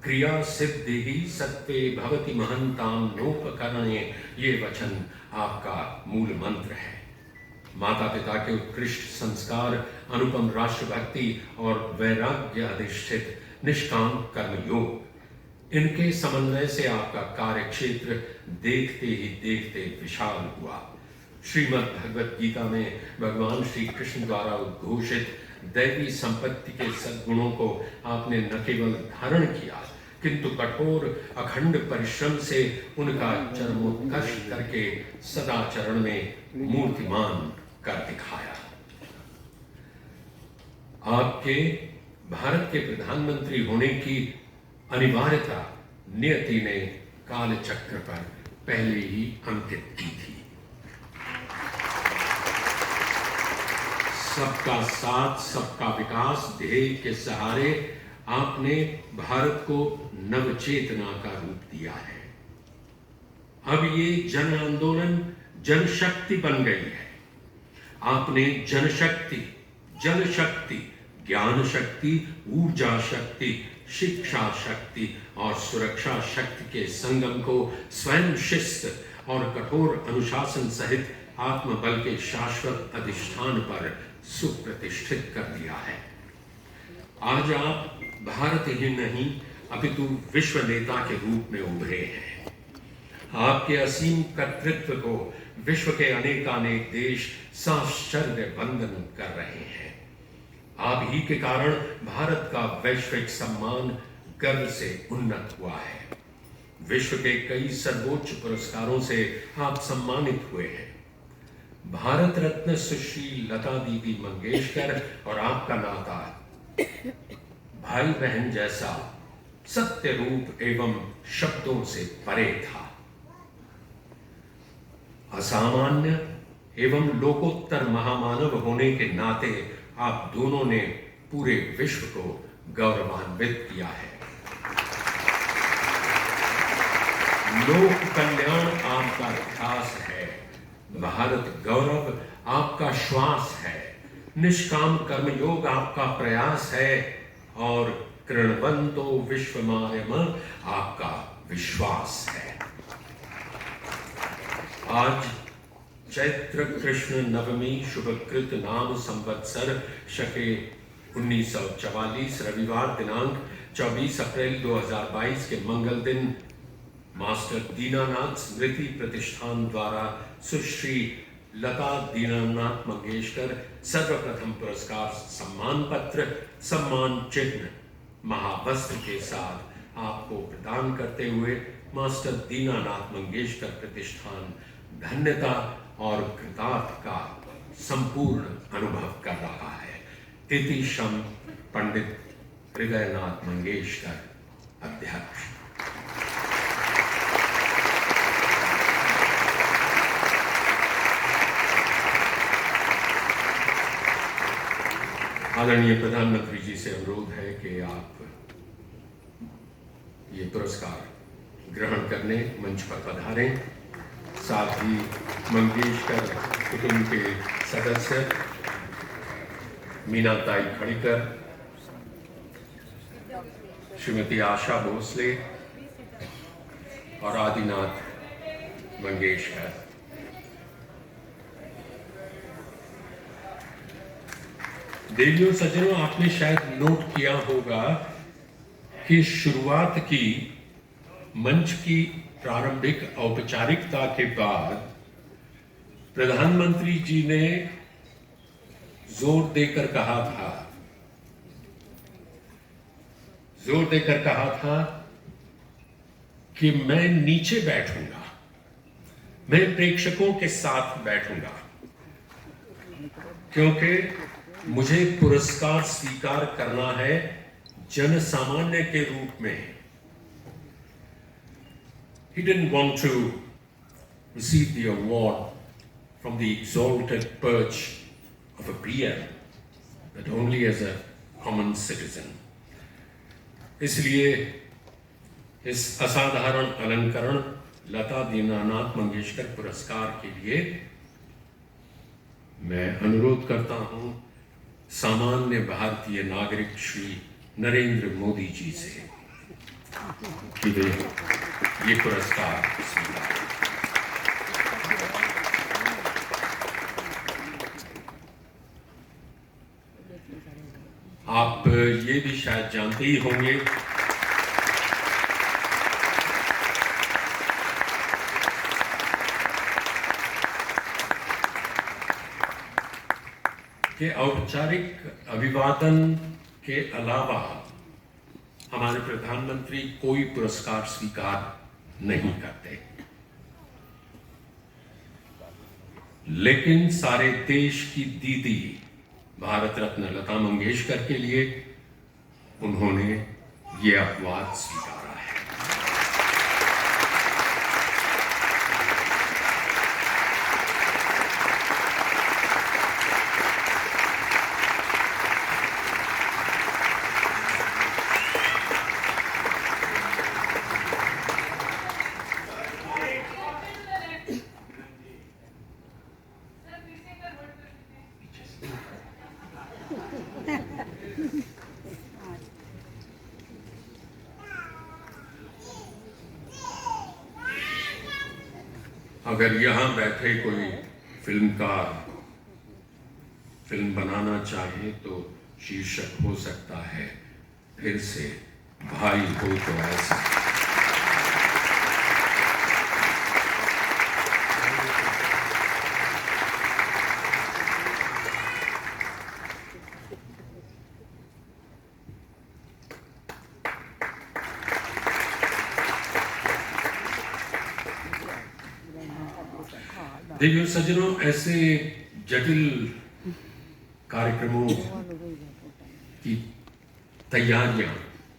क्रिया सिद्धि सत्ते भवति महंताम नोपकरणे, ये वचन आपका मूल मंत्र है। माता पिता के उत्कृष्ट संस्कार, अनुपम राष्ट्रभक्ति और वैराग्य अधिष्ठित निष्काम कर्मयोग, इनके समन्वय से आपका कार्य क्षेत्र देखते ही देखते विशाल हुआ। श्रीमद् भगवत गीता में भगवान श्री कृष्ण द्वारा उद्घोषित दैवी संपत्ति के सद्गुणों को आपने न केवल धारण किया किंतु कठोर अखंड परिश्रम से उनका चरमोत्कर्ष करके सदाचरण में मूर्तिमान कर दिखाया। आपके भारत के प्रधानमंत्री होने की अनिवार्यता नियति ने काल चक्र पर पहले ही अंकित की थी। सबका साथ सबका विकास ध्येय के सहारे आपने भारत को नवचेतना का रूप दिया है। अब ये जन आंदोलन जनशक्ति बन गई है। आपने जनशक्ति, जल शक्ति, ज्ञान शक्ति, ऊर्जा शक्ति, शिक्षा शक्ति और सुरक्षा शक्ति के संगम को स्वयं शिस्त और कठोर अनुशासन सहित आत्मबल के शाश्वत अधिष्ठान पर सुप्रतिष्ठित कर दिया है। आज आप भारत ही नहीं अपितु विश्व नेता के रूप में उभरे हैं। आपके असीम कर्तृत्व को विश्व के अनेकानेक देश साश्चर्य वंदन कर रहे हैं। आप ही के कारण भारत का वैश्विक सम्मान गर्व से उन्नत हुआ है। विश्व के कई सर्वोच्च पुरस्कारों से आप सम्मानित हुए हैं। भारत रत्न सुश्री लता दीदी मंगेशकर और आपका नाता भाई बहन जैसा सत्य रूप एवं शब्दों से परे था। असामान्य एवं लोकोत्तर महामानव होने के नाते आप दोनों ने पूरे विश्व को गौरवान्वित किया है। लोक कल्याण आपका ध्यास है, भारत गौरव आपका श्वास है, निष्काम कर्मयोग आपका प्रयास है और कृणवंतो विश्वमायम आपका विश्वास है। आज चैत्र कृष्ण नवमी शुभकृत नाम संवत्सर शके 1944 रविवार दिनांक 24 अप्रैल 2022 के मंगल दिन मास्टर दीनानाथ स्मृति प्रतिष्ठान द्वारा सुश्री लता दीनानाथ मंगेशकर सर्वप्रथम पुरस्कार सम्मान पत्र, सम्मान चिन्ह, महावस्त्र के साथ आपको प्रदान करते हुए मास्टर दीनानाथ मंगेशकर प्रतिष्ठान धन्यता और कृतार्थ का संपूर्ण अनुभव कर रहा है। इति शम पंडित हृदयनाथ मंगेशकर, अध्यक्ष। आदरणीय प्रधानमंत्री जी से अनुरोध है कि आप ये पुरस्कार ग्रहण करने मंच पर पधारें। साथ ही मंगेशकर कुटुंब के सदस्य मीनाताई खड़ीकर, श्रीमती आशा भोसले और आदिनाथ मंगेशकर। देवियों सज्जनों, आपने शायद नोट किया होगा कि शुरुआत की मंच की प्रारंभिक औपचारिकता के बाद प्रधानमंत्री जी ने जोर देकर कहा था कि मैं नीचे बैठूंगा, मैं प्रेक्षकों के साथ बैठूंगा, क्योंकि मुझे पुरस्कार स्वीकार करना है जन सामान्य के रूप में। He didn't want to receive the award from the exalted perch of a PM, but only as a common citizen. इसलिए इस असाधारण अलंकरण लता दीनानाथ मंगेशकर पुरस्कार के लिए मैं अनुरोध करता हूं सामान्य भारतीय नागरिक श्री नरेंद्र मोदी जी से कि वे ये पुरस्कार स्वीकार। आप ये भी शायद जानते ही होंगे कि औपचारिक अभिवादन के अलावा हमारे प्रधानमंत्री कोई पुरस्कार स्वीकार नहीं करते, लेकिन सारे देश की दीदी भारत रत्न लता मंगेशकर के लिए उन्होंने ये अपवाद स्वीकारा है। अगर यहां बैठे कोई फिल्मकार फिल्म बनाना चाहे तो शीर्षक हो सकता है फिर से भाई हो तो ऐसा। देवियों सज्जनों, ऐसे जटिल कार्यक्रमों की तैयारियां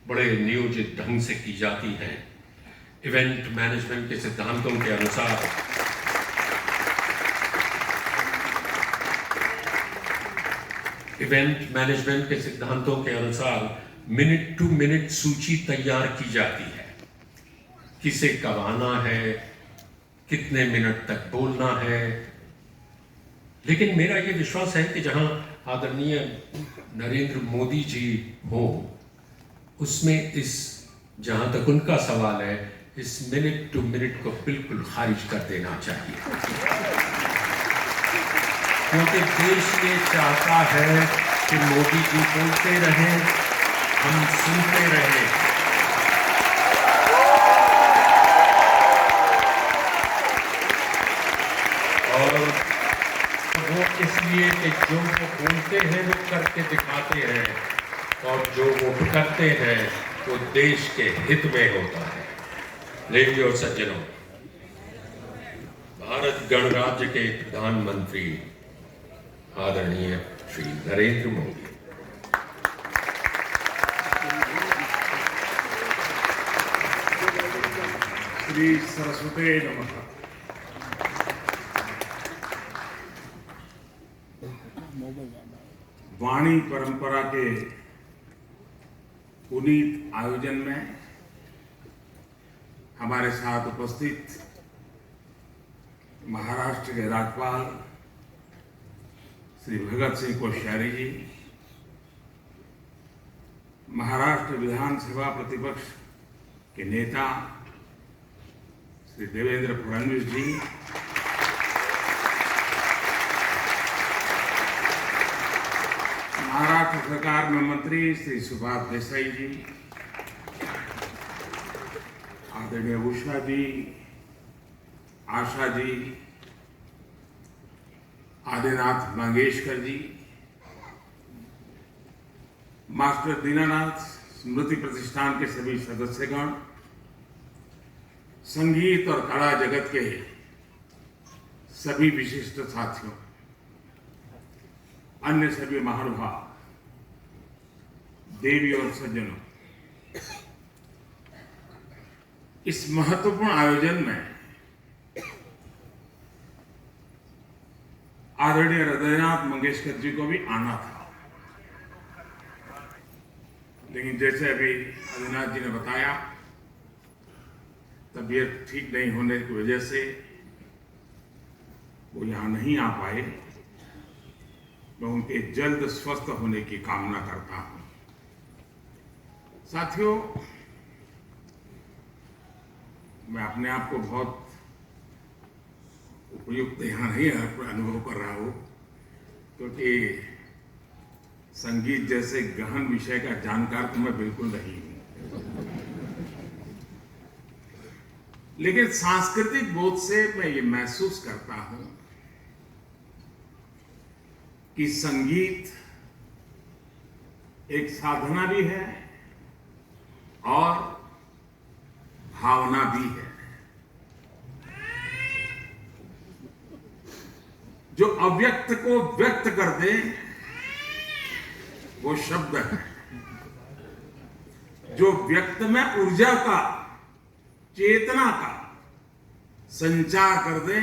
बड़े नियोजित ढंग से की जाती हैं। इवेंट मैनेजमेंट के सिद्धांतों के अनुसार मिनट टू मिनट सूची तैयार की जाती है। किसे कब आना है, कितने मिनट तक बोलना है। लेकिन मेरा ये विश्वास है कि जहां आदरणीय नरेंद्र मोदी जी हो, उसमें जहां तक उनका सवाल है, इस मिनट टू मिनट को बिल्कुल खारिज कर देना चाहिए, क्योंकि देश ये चाहता है कि मोदी जी बोलते रहें, हम सुनते रहें। और वो इसलिए कि जो वो बोलते हैं वो करके दिखाते हैं, और जो वो करते हैं वो देश के हित में होता है। लेडीज और सज्जनों, भारत गणराज्य के प्रधानमंत्री आदरणीय श्री नरेंद्र मोदी, श्री सरस्वती नमः। वाणी वाणी परंपरा के पुनीत आयोजन में हमारे साथ उपस्थित महाराष्ट्र के राज्यपाल श्री भगत सिंह कोश्यारी जी, महाराष्ट्र विधानसभा प्रतिपक्ष के नेता श्री देवेंद्र फडणवीस जी, महाराष्ट्र सरकार में मंत्री श्री सुभाष देसाई जी, आदरणीय उषा जी, आशा जी, आदिनाथ मंगेशकर जी, मास्टर दीनानाथ स्मृति प्रतिष्ठान के सभी सदस्यगण, संगीत और कला जगत के सभी विशिष्ट साथियों, अन्य सभी महानुभाव, देवी और सज्जनों, इस महत्वपूर्ण आयोजन में आदरणीय हृदयनाथ मंगेशकर जी को भी आना था, लेकिन जैसे अभी आदिनाथ जी ने बताया, तबीयत ठीक नहीं होने की वजह से वो यहां नहीं आ पाए। मैं उनके जल्द स्वस्थ होने की कामना करता हूं। साथियों, मैं अपने आप को बहुत उपयुक्त यहाँ नहीं अनुभव कर रहा हूं, क्योंकि संगीत जैसे गहन विषय का जानकार तो मैं बिल्कुल नहीं हूं, लेकिन सांस्कृतिक बोध से मैं ये महसूस करता हूं कि संगीत एक साधना भी है और भावना भी है। जो अव्यक्त को व्यक्त कर दे वो शब्द है, जो व्यक्त में ऊर्जा का, चेतना का संचार कर दे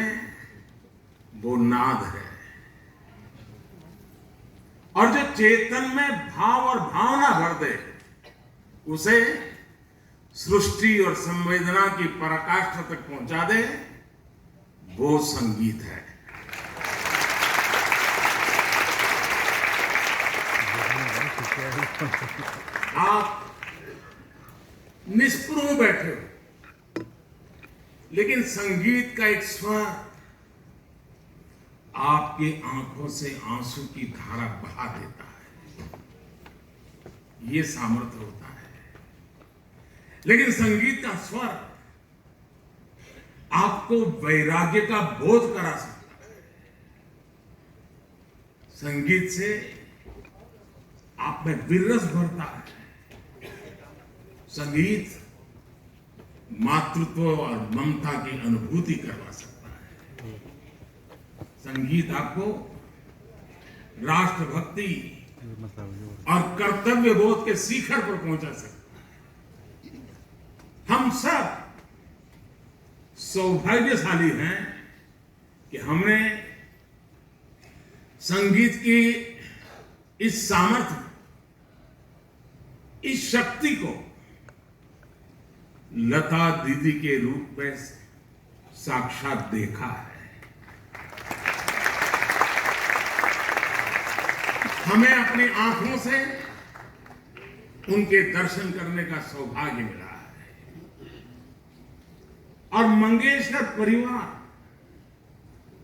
वो नाद है, और जो चेतन में भाव और भावना भर दे उसे सृष्टि और संवेदना की पराकाष्ठा तक पहुंचा दे वो संगीत है। आप निष्प्रुह बैठे हो, लेकिन संगीत का एक स्वर आपकी आंखों से आंसू की धारा बहा देता है, ये सामर्थ्य होता है। लेकिन संगीत का स्वर आपको वैराग्य का बोध करा सकता है। संगीत से आप में विरस भरता है। संगीत मातृत्व और ममता की अनुभूति करवा सकता है। संगीत आपको राष्ट्रभक्ति और कर्तव्य बोध के शिखर पर पहुंचा सकता है। हम सब सौभाग्यशाली हैं कि हमने संगीत की इस सामर्थ्य, इस शक्ति को लता दीदी के रूप में साक्षात देखा है। हमें अपनी आंखों से उनके दर्शन करने का सौभाग्य मिला है, और मंगेशकर परिवार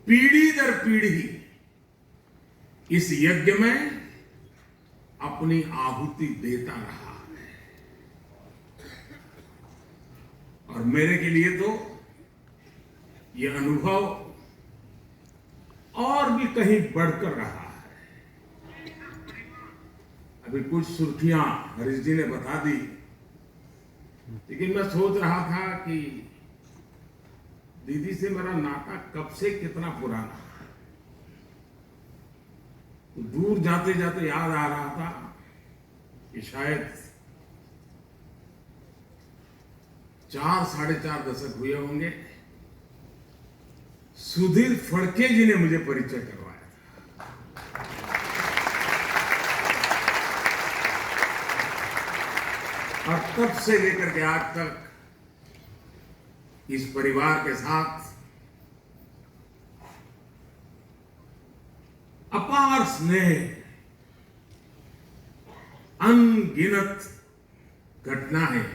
पीढ़ी दर पीढ़ी इस यज्ञ में अपनी आहुति देता रहा है। और मेरे के लिए तो यह अनुभव और भी कहीं बढ़कर रहा है। अभी कुछ सुर्खियां हरीश जी ने बता दी, लेकिन मैं सोच रहा था कि दीदी से मेरा नाता कब से कितना पुराना है। तो दूर जाते जाते याद आ रहा था कि शायद 4 साढ़े 4 दशक हुए होंगे। सुधीर फड़के जी ने मुझे परिचय करवाया था। और तब से लेकर के आज तक इस परिवार के साथ अपार स्नेह, अनगिनत घटनाएं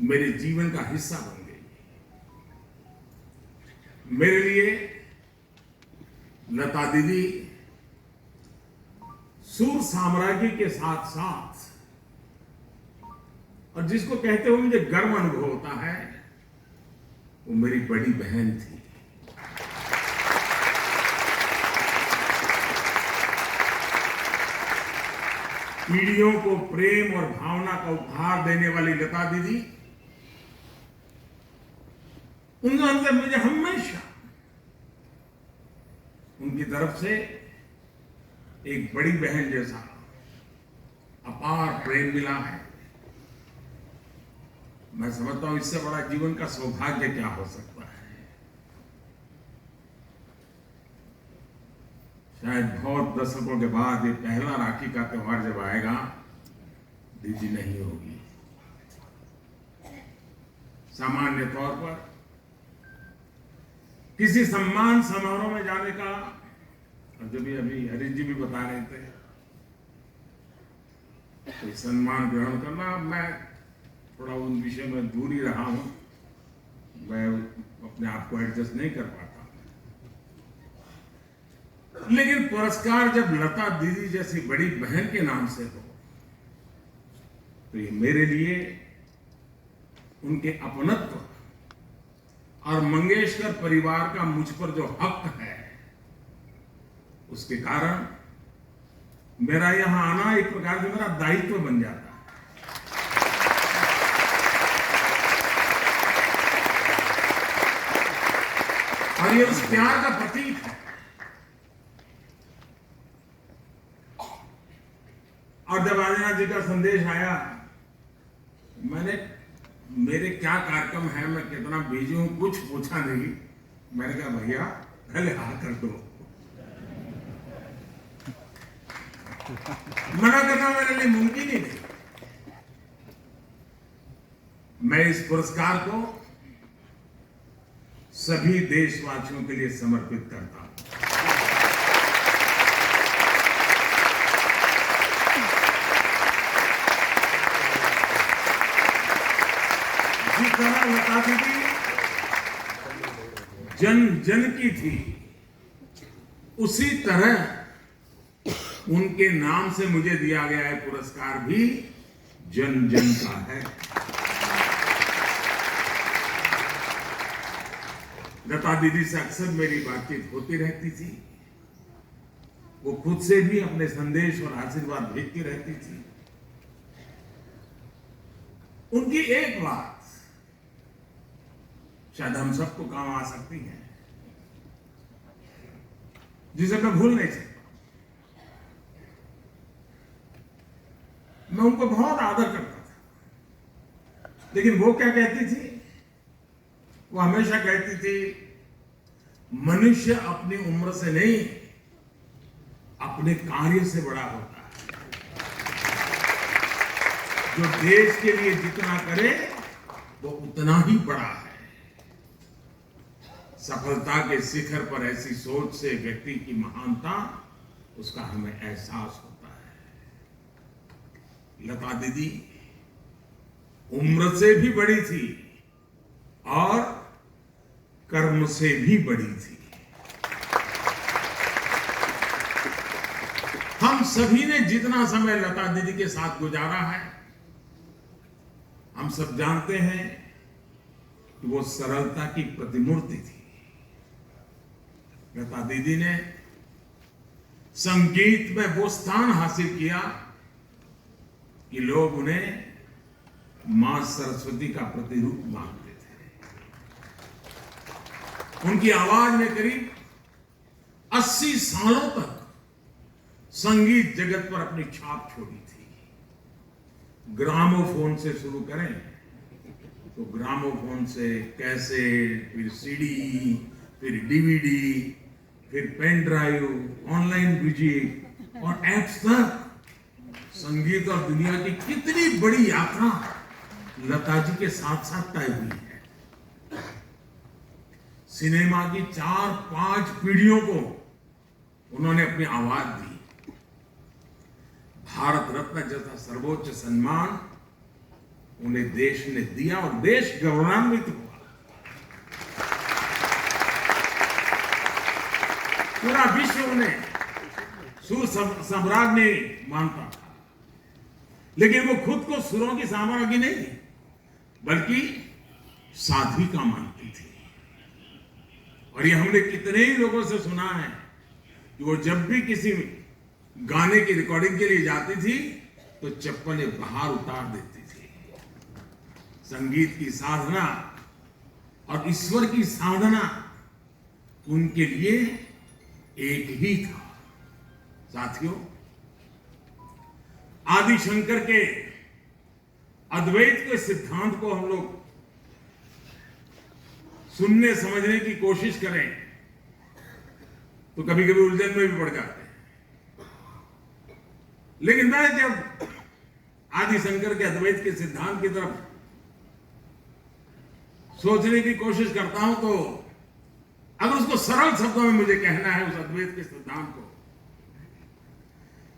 मेरे जीवन का हिस्सा बन गई। मेरे लिए लता दीदी सूर साम्राज्य के साथ साथ, और जिसको कहते हुए मुझे गर्व अनुभव होता है, वो मेरी बड़ी बहन थी। पीढ़ियों को प्रेम और भावना का उपहार देने वाली लता दीदी, उनके अंदर मुझे हमेशा उनकी तरफ से एक बड़ी बहन जैसा अपार प्रेम मिला है। मैं समझता हूं इससे बड़ा जीवन का सौभाग्य क्या हो सकता है। शायद बहुत दशकों के बाद ये पहला राखी का त्योहार जब आएगा, दीदी नहीं होगी। सामान्य तौर पर किसी सम्मान समारोह में जाने का, और जब अभी हरीश जी भी बता रहे थे, तो सम्मान ग्रहण करना, मैं थोड़ा उन विषय में दूर ही रहा हूं। मैं अपने आप को एडजस्ट नहीं कर पाता। लेकिन पुरस्कार जब लता दीदी जैसी बड़ी बहन के नाम से हो, तो ये मेरे लिए उनके अपनत्व और मंगेशकर परिवार का मुझ पर जो हक है, उसके कारण मेरा यहां आना एक प्रकार से मेरा दायित्व बन जाता है। और ये उस प्यार का प्रतीक है। और जब आदिनाथ जी का संदेश आया, मेरे क्या कार्यक्रम है, मैं कितना बिजी हूं, कुछ पूछा नहीं। मैंने कहा भैया पहले हाँ कर दो। मना करना मेरे लिए मुमकिन ही नहीं। मैं इस पुरस्कार को सभी देशवासियों के लिए समर्पित करता हूं। जिस तरह लता दीदी जन जन की थी, उसी तरह उनके नाम से मुझे दिया गया है पुरस्कार भी जन जन का है। लता दीदी से अक्सर मेरी बातचीत होती रहती थी। वो खुद से भी अपने संदेश और आशीर्वाद भेजती रहती थी। उनकी एक बात शायद हम सबको काम आ सकती है, जिसे मैं भूल नहीं सकता। मैं उनको बहुत आदर करता था, लेकिन वो क्या कहती थी? वो हमेशा कहती थी, मनुष्य अपनी उम्र से नहीं, अपने कार्य से बड़ा होता है। जो देश के लिए जितना करे, वो उतना ही बड़ा है। सफलता के शिखर पर ऐसी सोच से व्यक्ति की महानता, उसका हमें एहसास होता है। लता दीदी उम्र से भी बड़ी थी और कर्म से भी बड़ी थी। हम सभी ने जितना समय लता दीदी के साथ गुजारा है, हम सब जानते हैं कि वो सरलता की प्रतिमूर्ति थी। लता दीदी ने संगीत में वो स्थान हासिल किया कि लोग उन्हें मां सरस्वती का प्रतिरूप मानते थे। उनकी आवाज ने करीब 80 सालों तक संगीत जगत पर अपनी छाप छोड़ी थी। ग्रामोफोन से शुरू करें तो ग्रामोफोन से कैसेट, फिर सीडी, फिर डीवीडी, फिर पेन ड्राइव, ऑनलाइन म्यूजिक और एप्स तक संगीत और दुनिया की कितनी बड़ी यात्रा लता जी के साथ साथ तय हुई है। सिनेमा की 4-5 पीढ़ियों को उन्होंने अपनी आवाज दी। भारत रत्न जैसा सर्वोच्च सम्मान उन्हें देश ने दिया और देश गौरवान्वित हुआ। पूरा विश्व उन्हें सुर सम्राट नहीं मानता था, लेकिन वो खुद को सुरों की साम्राज्ञी नहीं बल्कि साध्विका मानती थी। और ये हमने कितने ही लोगों से सुना है कि वो जब भी किसी गाने की रिकॉर्डिंग के लिए जाती थी तो चप्पलें बाहर उतार देती थी। संगीत की साधना और ईश्वर की साधना उनके लिए एक ही था। साथियों, आदि शंकर के अद्वैत के सिद्धांत को हम लोग सुनने समझने की कोशिश करें तो कभी कभी उलझन में भी पड़ जाते हैं। लेकिन मैं जब आदि शंकर के अद्वैत के सिद्धांत की तरफ सोचने की कोशिश करता हूं तो अगर उसको सरल शब्दों में मुझे कहना है, उस अद्वैत के सिद्धांत को,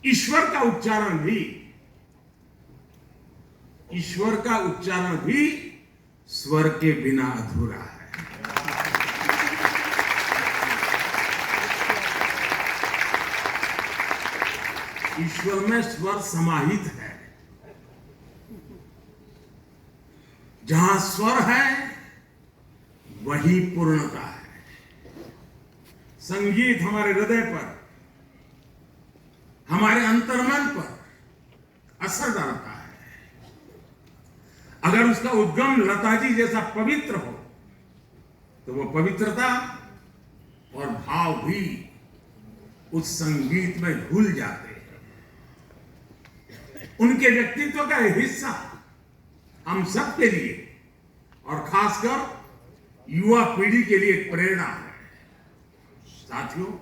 ईश्वर का उच्चारण भी स्वर के बिना अधूरा है। ईश्वर में स्वर समाहित है। जहां स्वर है वही पूर्णता है। संगीत हमारे हृदय पर, हमारे अंतर्मन पर असर डालता है। अगर उसका उद्गम लता जी जैसा पवित्र हो तो वो पवित्रता और भाव भी उस संगीत में घुल जाते हैं। उनके व्यक्तित्व का हिस्सा हम सब के लिए और खासकर युवा पीढ़ी के लिए एक प्रेरणा है। साथियों,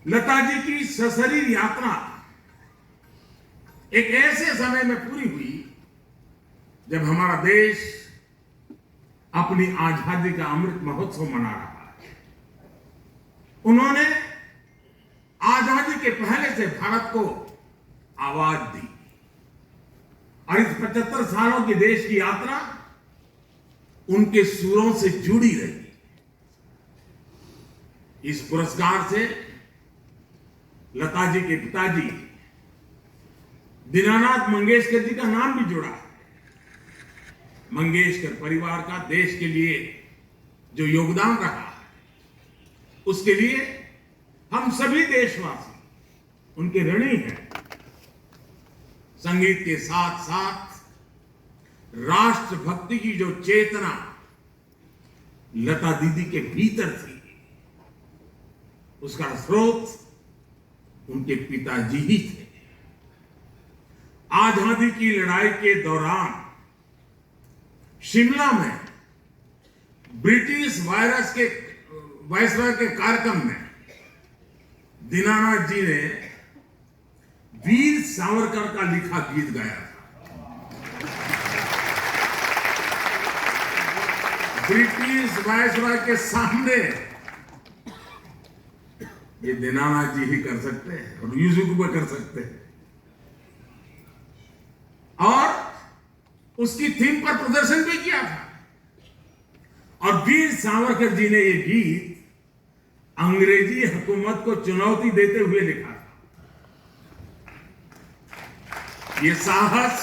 लता जी की सशरीर यात्रा एक ऐसे समय में पूरी हुई जब हमारा देश अपनी आजादी का अमृत महोत्सव मना रहा है। उन्होंने आजादी के पहले से भारत को आवाज दी और इस 75 सालों की देश की यात्रा उनके सुरों से जुड़ी रही। इस पुरस्कार से लता जी के पिताजी दीनानाथ मंगेशकर जी का नाम भी जुड़ा है। मंगेशकर परिवार का देश के लिए जो योगदान रहा है, उसके लिए हम सभी देशवासी उनके ऋणी हैं। संगीत के साथ साथ राष्ट्रभक्ति की जो चेतना लता दीदी के भीतर थी, उसका स्रोत उनके पिताजी ही थे। आजादी की लड़ाई के दौरान शिमला में ब्रिटिश वायसराय के कार्यक्रम में दीनानाथ जी ने वीर सावरकर का लिखा गीत गाया था। ब्रिटिश वायसराय के सामने ये दीनानाथ जी ही कर सकते हैं और यूसुफ भी कर सकते हैं। और उसकी थीम पर प्रदर्शन भी किया था। और वीर सावरकर जी ने ये गीत अंग्रेजी हुकूमत को चुनौती देते हुए लिखा था। ये साहस,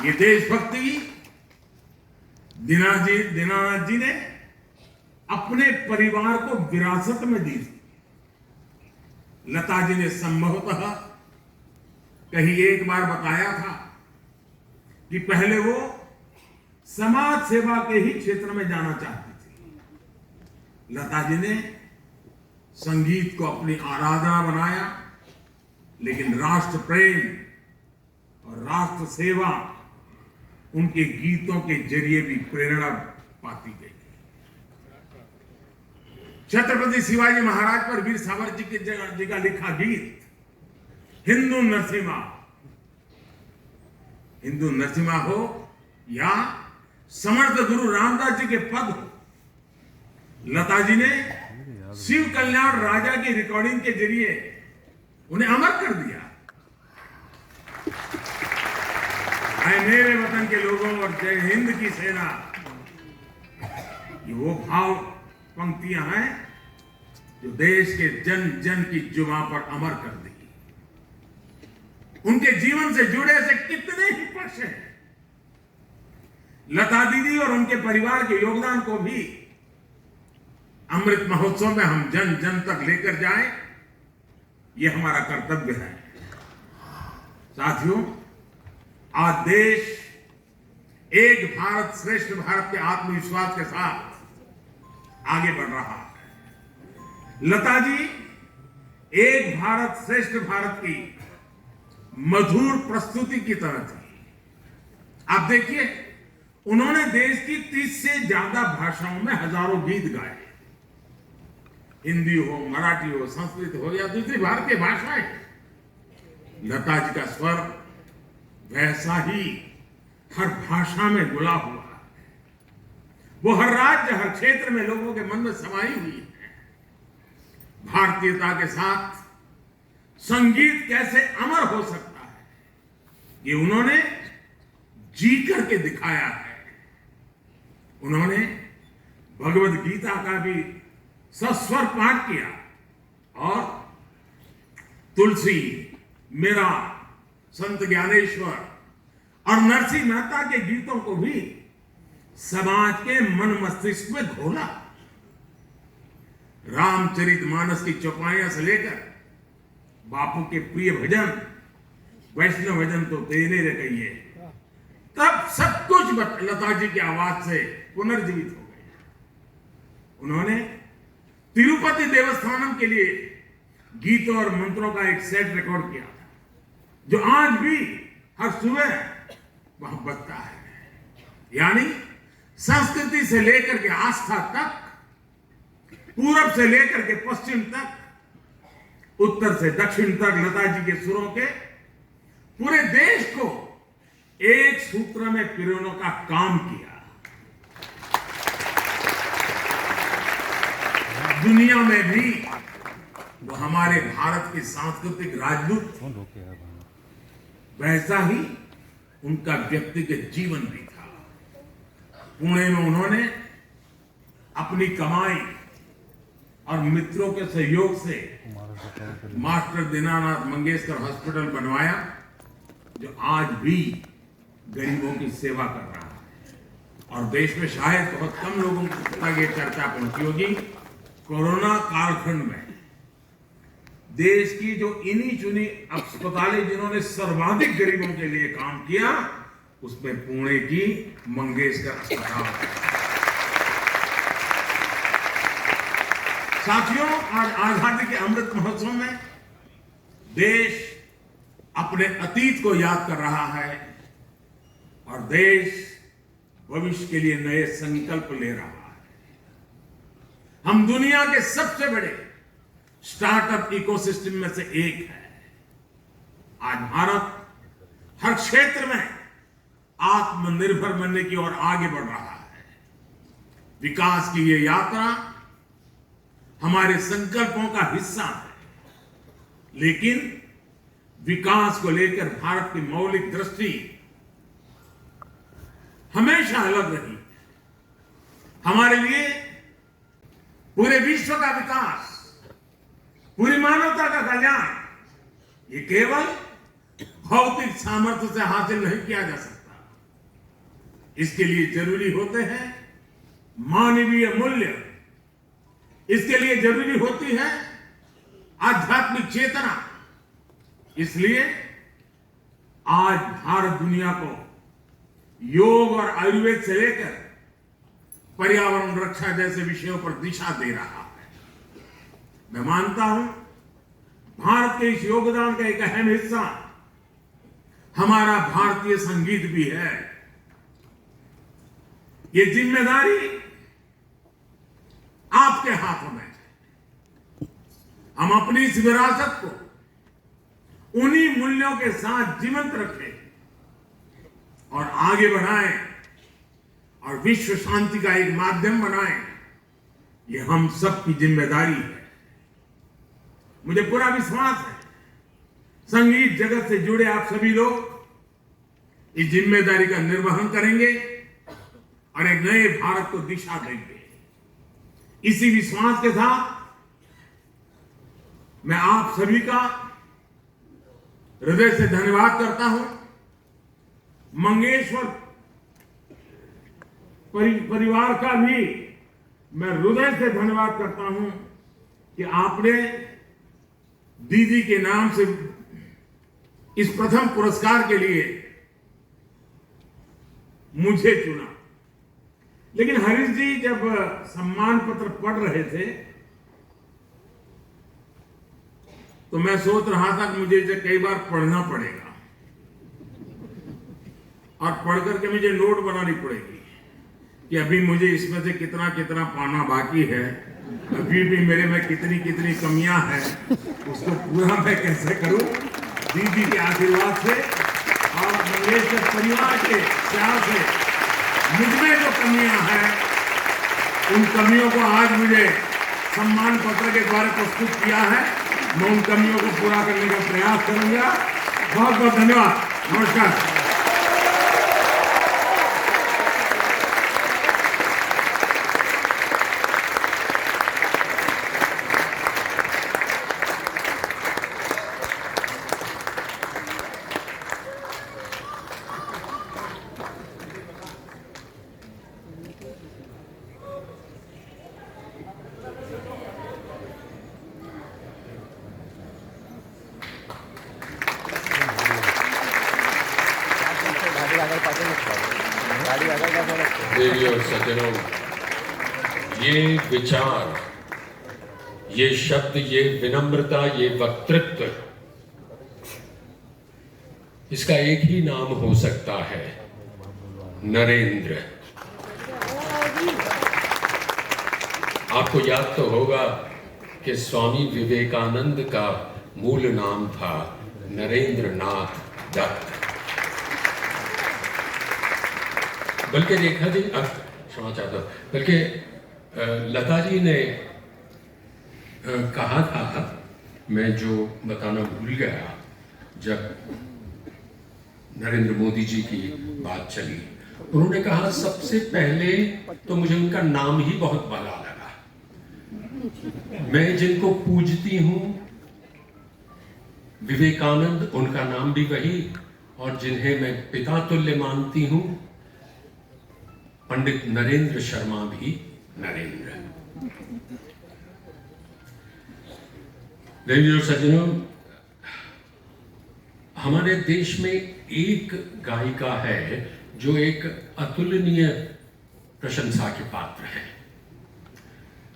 ये देशभक्ति दीनानाथ जी ने अपने परिवार को विरासत में दी थी। लता जी ने संभवतः कहीं एक बार बताया था कि पहले वो समाज सेवा के ही क्षेत्र में जाना चाहती थी। लता जी ने संगीत को अपनी आराधना बनाया, लेकिन राष्ट्र प्रेम और राष्ट्र सेवा उनके गीतों के जरिए भी प्रेरणा पाती गई। छत्रपति शिवाजी महाराज पर वीर सावरकर जी का लिखा गीत हिंदू नरसिम्हा हो या समर्थ गुरु रामदास जी के पद हो, लता जी ने शिव कल्याण राजा की रिकॉर्डिंग के जरिए उन्हें अमर कर दिया। आए मेरे वतन के लोगों और जय हिंद की सेना, ये वो भाव पंक्तियां हैं जो देश के जन जन की जुबान पर अमर कर दी। उनके जीवन से जुड़े से कितने ही पक्ष हैं। लता दीदी और उनके परिवार के योगदान को भी अमृत महोत्सव में हम जन जन तक लेकर जाएं, ये हमारा कर्तव्य है। साथियों, आज देश एक भारत श्रेष्ठ भारत के आत्मविश्वास के साथ आगे बढ़ रहा है। लता जी एक भारत श्रेष्ठ भारत की मधुर प्रस्तुति की तरह थी। आप देखिए, उन्होंने देश की 30 से ज्यादा भाषाओं में हजारों गीत गाए। हिंदी हो, मराठी हो, संस्कृत हो या दूसरी भारतीय भाषाएं, लता जी का स्वर वैसा ही हर भाषा में घुला हुआ है। वो हर राज्य, हर क्षेत्र में लोगों के मन में समाई हुई है। भारतीयता के साथ संगीत कैसे अमर हो सकता है, ये उन्होंने जी करके दिखाया है। उन्होंने भगवद गीता का भी सस्वर पाठ किया और तुलसी, मीरा, संत ज्ञानेश्वर और नरसिंह मेहता के गीतों को भी समाज के मन मस्तिष्क में घोला। रामचरितमानस की चौपाइयां से लेकर बापू के प्रिय भजन, वैष्णव भजन तो तेरे रे कहिए, तब सब कुछ लता जी की आवाज से पुनर्जीवित हो गया। उन्होंने तिरुपति देवस्थानम के लिए गीतों और मंत्रों का एक सेट रिकॉर्ड किया था, जो आज भी हर सुबह वहां बजता है। यानी संस्कृति से लेकर के आस्था तक, पूरब से लेकर के पश्चिम तक, उत्तर से दक्षिण तक लता जी के सुरों के पूरे देश को एक सूत्र में पिरोने का काम किया। दुनिया में भी वो हमारे भारत के सांस्कृतिक राजदूत, वैसा ही उनका व्यक्तिगत जीवन भी था। पुणे में उन्होंने अपनी कमाई और मित्रों के सहयोग से मास्टर दीनानाथ मंगेशकर हॉस्पिटल बनवाया, जो आज भी गरीबों की सेवा कर रहा है। और देश में शायद बहुत कम लोगों तक ये चर्चा पहुंची होगी, कोरोना कालखंड में देश की जो इन्हीं चुनी अस्पतालें जिन्होंने सर्वाधिक गरीबों के लिए काम किया, उसमें पुणे की मंगेशकर अस्पताल। साथियों, आज आजादी के अमृत महोत्सव में देश अपने अतीत को याद कर रहा है और देश भविष्य के लिए नए संकल्प ले रहा है। हम दुनिया के सबसे बड़े स्टार्टअप इकोसिस्टम में से एक है। आज भारत हर क्षेत्र में आत्मनिर्भर बनने की ओर आगे बढ़ रहा है। विकास की ये यात्रा हमारे संकल्पों का हिस्सा है, लेकिन विकास को लेकर भारत की मौलिक दृष्टि हमेशा अलग रही। हमारे लिए पूरे विश्व का विकास, पूरी मानवता का कल्याण, ये केवल भौतिक सामर्थ्य से हासिल नहीं किया जा सकता। इसके लिए जरूरी होते हैं मानवीय मूल्य, इसके लिए जरूरी होती है आध्यात्मिक चेतना। इसलिए आज भारत दुनिया को योग और आयुर्वेद से लेकर पर्यावरण रक्षा जैसे विषयों पर दिशा दे रहा है। मैं मानता हूं भारत के इस योगदान का एक अहम हिस्सा हमारा भारतीय संगीत भी है। ये जिम्मेदारी आपके हाथों में है। हम अपनी इस विरासत को उन्हीं मूल्यों के साथ जीवंत रखें और आगे बढ़ाएं और विश्व शांति का एक माध्यम बनाएं, ये हम सबकी जिम्मेदारी है। मुझे पूरा विश्वास है संगीत जगत से जुड़े आप सभी लोग इस जिम्मेदारी का निर्वहन करेंगे और एक नए भारत को दिशा देंगे। इसी विश्वास के साथ मैं आप सभी का हृदय से धन्यवाद करता हूं। मंगेश्वर परिवार का भी मैं हृदय से धन्यवाद करता हूं कि आपने दीदी के नाम से इस प्रथम पुरस्कार के लिए मुझे चुना। लेकिन हरीश जी जब सम्मान पत्र पढ़ रहे थे तो मैं सोच रहा था कि मुझे इसे कई बार पढ़ना पड़ेगा और पढ़ करके मुझे नोट बनानी पड़ेगी कि अभी मुझे इसमें से कितना कितना पाना बाकी है, अभी भी मेरे में कितनी कितनी कमियां हैं, उसको पूरा मैं कैसे करूं। दीदी के आशीर्वाद से और मंगेशकर परिवार के प्यार से मुझमें जो कमियां हैं उन कमियों को आज मुझे सम्मान पत्र के द्वारा प्रस्तुत किया है, मैं उन कमियों को पूरा करने का प्रयास करूंगा। बहुत बहुत धन्यवाद। नमस्कार। देवी और सज्जनों, ये विचार, ये शब्द, ये विनम्रता, ये वक्तृत्व, इसका एक ही नाम हो सकता है, नरेंद्र। आपको याद तो होगा कि स्वामी विवेकानंद का मूल नाम था नरेंद्रनाथ दत्त। बल्कि रेखा जी, क्षमा चाहता हूं, बल्कि लता जी ने कहा था, मैं जो बताना भूल गया, जब नरेंद्र मोदी जी की बात चली, उन्होंने कहा सबसे पहले तो मुझे उनका नाम ही बहुत भला लगा। मैं जिनको पूजती हूं, विवेकानंद, उनका नाम भी वही, और जिन्हें मैं पिता तुल्य मानती हूं, पंडित नरेंद्र शर्मा भी नरेंद्र। देवी और सज्जनों, हमारे देश में एक गायिका है जो एक अतुलनीय प्रशंसा के पात्र है,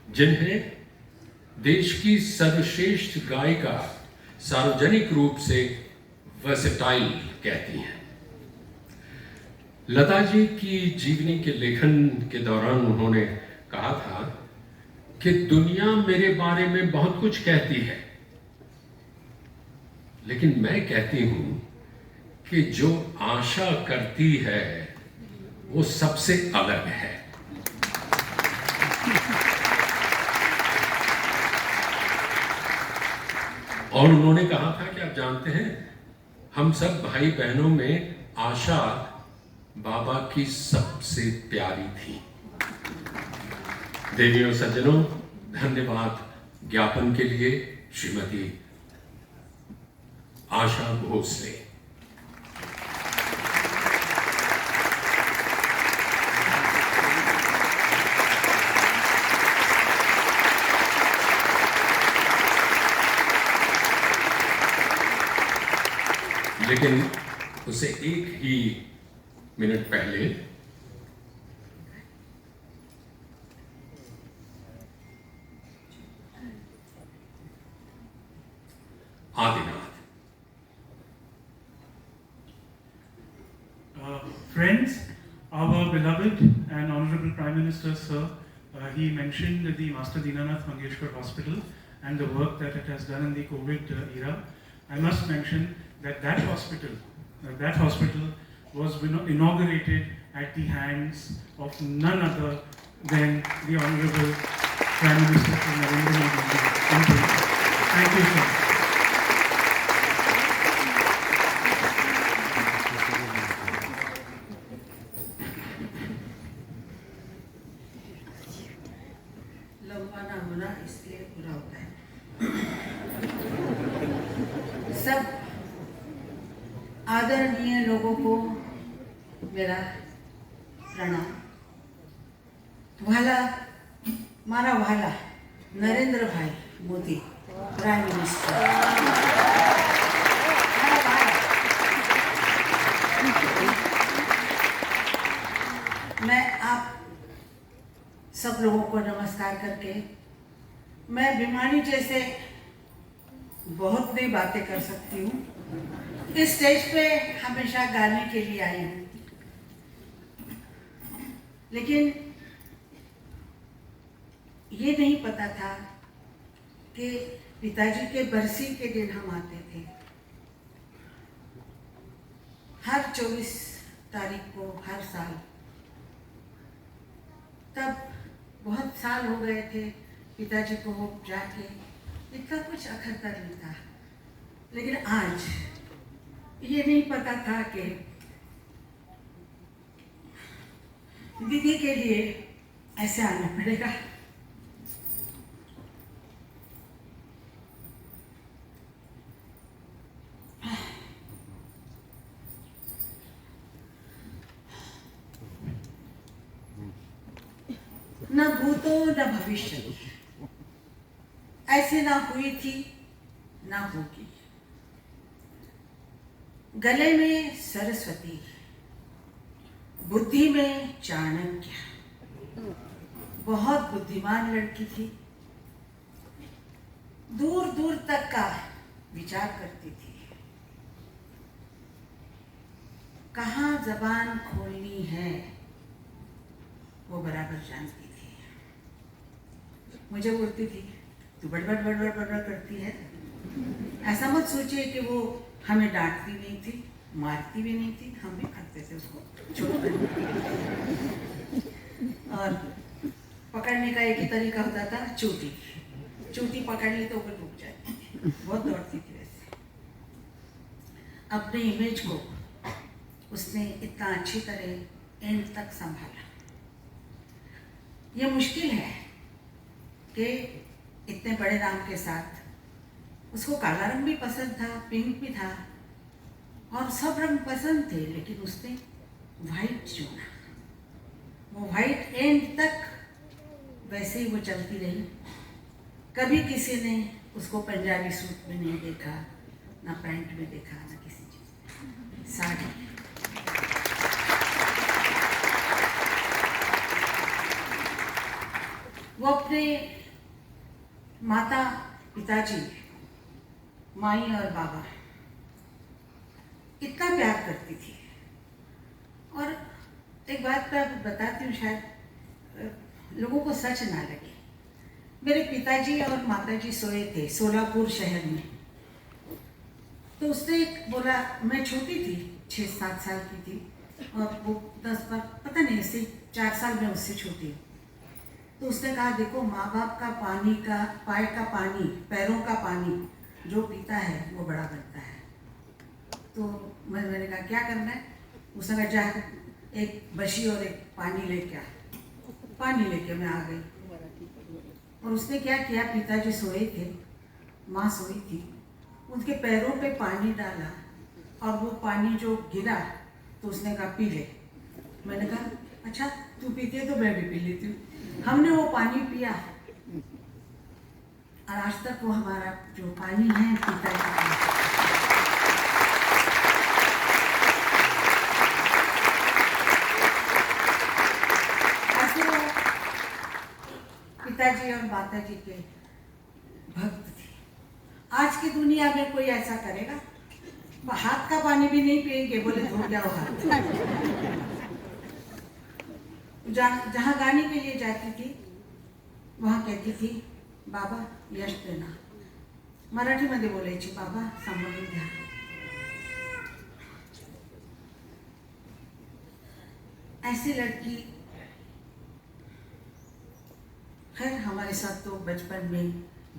जिन्हें देश की सर्वश्रेष्ठ गायिका सार्वजनिक रूप से वर्सेटाइल कहती हैं। लता जी की जीवनी के लेखन के दौरान उन्होंने कहा था कि दुनिया मेरे बारे में बहुत कुछ कहती है, लेकिन मैं कहती हूं कि जो आशा करती है वो सबसे अलग है। और उन्होंने कहा था कि आप जानते हैं, हम सब भाई बहनों में आशा बाबा की सबसे प्यारी थी। देवी और सज्जनों, धन्यवाद ज्ञापन के लिए श्रीमती आशा भोसले। लेकिन उसे एक ही मिनट पहले Adinath. Friends, our beloved and honorable Prime Minister, sir, he mentioned the Master Dinanath Mangeshkar Hospital and the work that it has done in the COVID era. I must mention that that hospital was inaugurated at the hands of none other than the Honorable Prime Minister Narendra Modi. Thank you, sir. लंबा ना होना इसलिए पूरा होता है। सब आदरणीय लोगों को मेरा प्रणाम। वाला मारा वाला नरेंद्र भाई मोदी प्राइम मिनिस्टर, मैं आप सब लोगों को नमस्कार करके, मैं बीमारी जैसे बहुत नई बातें कर सकती हूँ। इस स्टेज पे हमेशा गाने के लिए आई हूँ, लेकिन ये नहीं पता था कि पिताजी के बरसी के दिन हम आते थे। हर 24 तारीख को हर साल, तब बहुत साल हो गए थे पिताजी को जाके, इतना कुछ अखरता नहीं था। लेकिन आज ये नहीं पता था कि दीदी के लिए ऐसे आना पड़ेगा। न भूतो न भविष्य, ऐसे ना हुई थी ना होगी। गले में सरस्वती, बुद्धि में चाणक्य, बहुत बुद्धिमान लड़की थी। दूर दूर तक का विचार करती थी, कहाँ जबान खोलनी है वो बराबर जानती थी। मुझे बोलती थी तू बड़बड़ बड़बड़ बड़बड़ करती है। ऐसा मत सोचिए कि वो हमें डांटती नहीं थी, मारती भी नहीं थी, हम भी करते थे उसको छोड़। और पकड़ने का एक ही तरीका होता था, चूटी। चूटी पकड़ ली तो ऊपर रुक जाती थी, बहुत दौड़ती थी। वैसे अपने इमेज को उसने इतना अच्छी तरह एंड तक संभाला। ये मुश्किल है कि इतने बड़े नाम के साथ, उसको काला रंग भी पसंद था, पिंक भी था और सब रंग पसंद थे, लेकिन उसने वाइट चुना। वो वाइट एंड तक वैसे ही वो चलती रही। कभी किसी ने उसको पंजाबी सूट में नहीं देखा, ना पैंट में देखा, ना किसी चीज, साड़ी। वो अपने माता पिताजी, माई और बाबा इतना प्यार करती थी। और एक बात मैं बताती हूँ, शायद लोगों को सच ना लगे। मेरे पिताजी और माताजी सोए थे सोलापुर शहर में। तो उसने एक बोला, मैं छोटी थी, 6-7 साल की थी, और वो 10 पता नहीं, इससे 4 साल में उससे छोटी। तो उसने कहा, देखो माँ बाप का पानी का, पाए का पानी, पैरों का पानी जो पीता है वो बड़ा बनता है। तो मैंने कहा क्या करना है? उसने कहा जा एक बशी और एक पानी लेके आ। पानी लेके मैं आ गई। और उसने क्या किया, पिताजी सोए थे, माँ सोई थी, उनके पैरों पे पानी डाला और वो पानी जो गिरा तो उसने कहा पी ले। मैंने कहा अच्छा तू पीती है तो मैं भी पी लेती हूँ। हमने वो पानी पिया और आज तक वो हमारा जो पानी है पिताजी का। ऐसे वो पिताजी और माताजी के भक्त थे। आज की दुनिया में कोई ऐसा करेगा? हाथ का पानी भी नहीं पिएंगे, बोले धो जाओ हाथ। जहाँ गाने के लिए जाती थी वहाँ कहती थी बाबा यश देना। मराठीमध्ये बोलायची, बाबा सांभाळून घ्या. ऐसी लड़की, खैर हमारे साथ तो बचपन में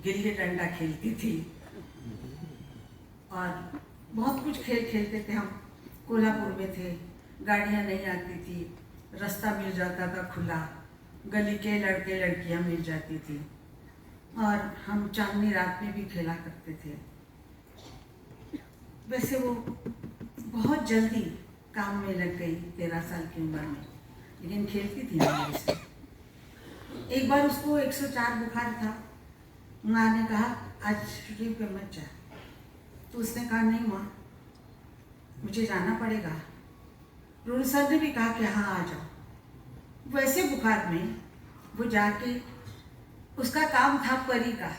गिल्ली डंडा खेलती थी और बहुत कुछ खेल खेलते थे. हम कोल्हापुर में थे, गाड़ियाँ नहीं आती थी, रास्ता मिल जाता था खुला, गली के लड़के लड़कियाँ मिल जाती थी और हम चांदनी रात में भी खेला करते थे. वैसे वो बहुत जल्दी काम में लग गई 13 साल की उम्र में, लेकिन खेलती थी मेरे से. एक बार उसको 104 बुखार था. माँ ने कहा आज छुट्टी पे मत जा. तो उसने कहा नहीं माँ, मुझे जाना पड़ेगा. रूल सर ने भी कहा कि हाँ आ जाओ. वैसे बुखार में वो जाके, उसका काम था परी का,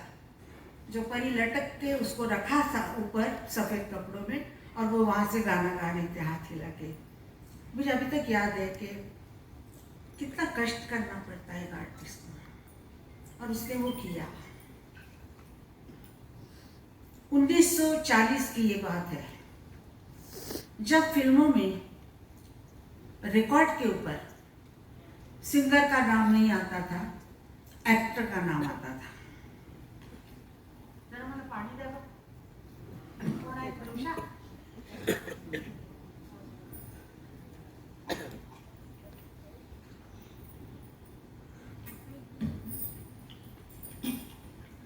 जो परी लटक के उसको रखा था ऊपर सफ़ेद कपड़ों में और वो वहाँ से गाना गा रही थी हाथ हिला के. मुझे अभी तक याद है कि कितना कष्ट करना पड़ता है एक आर्टिस्ट को, और उसने वो किया. 1940 की ये बात है, जब फिल्मों में रिकॉर्ड के ऊपर सिंगर का नाम नहीं आता था, एक्टर का नाम आता था. जरा मला पाणी द्यावं. कोण आहे करुषा?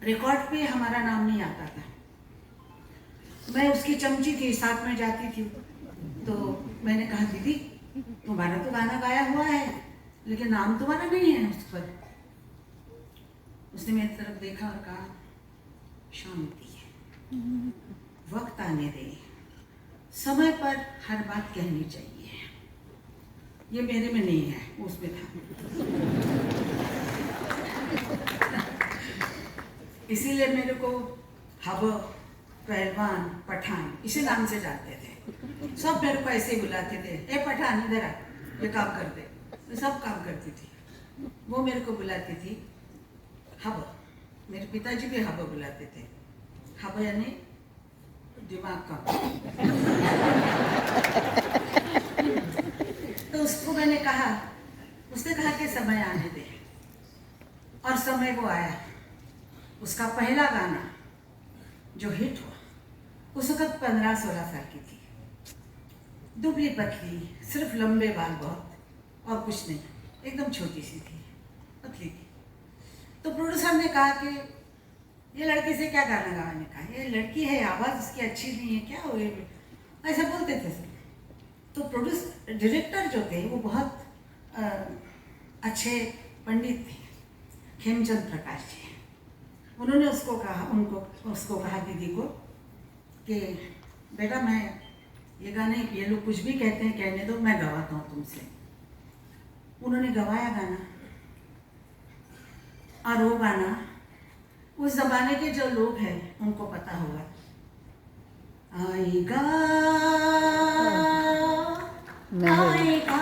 रिकॉर्ड पे हमारा नाम नहीं आता था. मैं उसकी चमची थी, साथ में जाती थी. तो मैंने कहा दीदी तुम्हारा तो गाना गाया हुआ है, लेकिन नाम तुम्हारा नहीं है उस पर. उसने मेरी तरफ देखा और कहा शांति, वक्त आने दे, समय पर हर बात कहनी चाहिए. ये मेरे में नहीं है, उसमें था. इसीलिए मेरे को हब, पहलवान, पठान इसी नाम से जानते थे. सब मेरे को ऐसे ही बुलाते थे, ए पठान इधर आ, ये काम कर दे. मैं सब काम करती थी. वो मेरे को बुलाती थी हब. मेरे पिताजी भी हब बुलाते थे. हब यानी दिमाग का. तो उसको मैंने कहा, उसने कहा कि समय आने दे, और समय वो आया. उसका पहला गाना जो हिट हुआ, उस वक्त 15-16 साल की थी, दुबली पतली, सिर्फ लंबे बाल बहुत, और कुछ नहीं, एकदम छोटी सी थी, पतली थी. तो प्रोड्यूसर ने कहा कि ये लड़की से क्या गाना गाने का, ये लड़की है, आवाज़ उसकी अच्छी नहीं है, क्या हो ये, ऐसा बोलते थे सब. तो डायरेक्टर जो थे वो बहुत अच्छे पंडित थे, खेमचंद प्रकाश जी. उन्होंने उसको कहा दीदी को कि बेटा मैं ये गाने, ये लोग कुछ भी कहते हैं कहने दो, मैं गवाता हूँ तुमसे. उन्होंने गवाया गाना, और वो गाना उस जमाने के जो लोग हैं उनको पता होगा. आएगा आएगा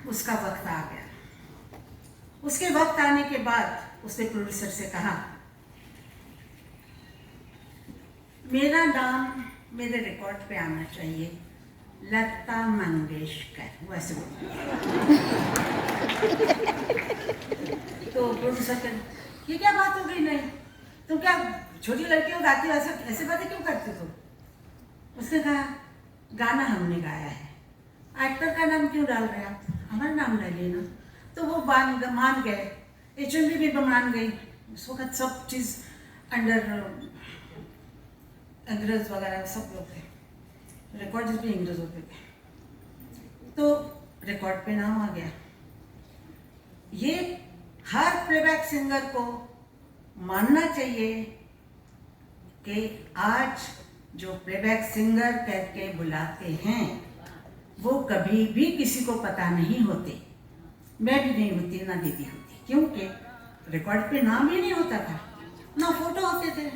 उसका वक्त आ गया. उसके वक्त आने के बाद उसने प्रोड्यूसर से कहा मेरा नाम मेरे रिकॉर्ड पे आना चाहिए, लता मंगेशकर. वैसे तो प्रोड्यूसर कहते ये क्या बात हो गई, नहीं तुम क्या छोटी लड़की हो, गाती हो, ऐसे बातें क्यों करते तुम. उसने कहा गाना हमने गाया है, एक्टर का नाम क्यों डाल रहे आप, हमारा नाम डालिए ना. तो वो मान गए, HMV भी मान गई. उस वक्त सब चीज़ अंडर अंग्रेज वगैरह सब लोग थे, रिकॉर्ड भी अंग्रेज होते थे. तो रिकॉर्ड पे नाम आ गया. ये हर प्लेबैक सिंगर को मानना चाहिए कि आज जो प्लेबैक सिंगर कह के बुलाते हैं वो कभी भी किसी को पता नहीं होते. मैं भी नहीं होती, ना दीदी होती. क्योंकि रिकॉर्ड पे नाम ही नहीं होता था, ना फोटो होते थे,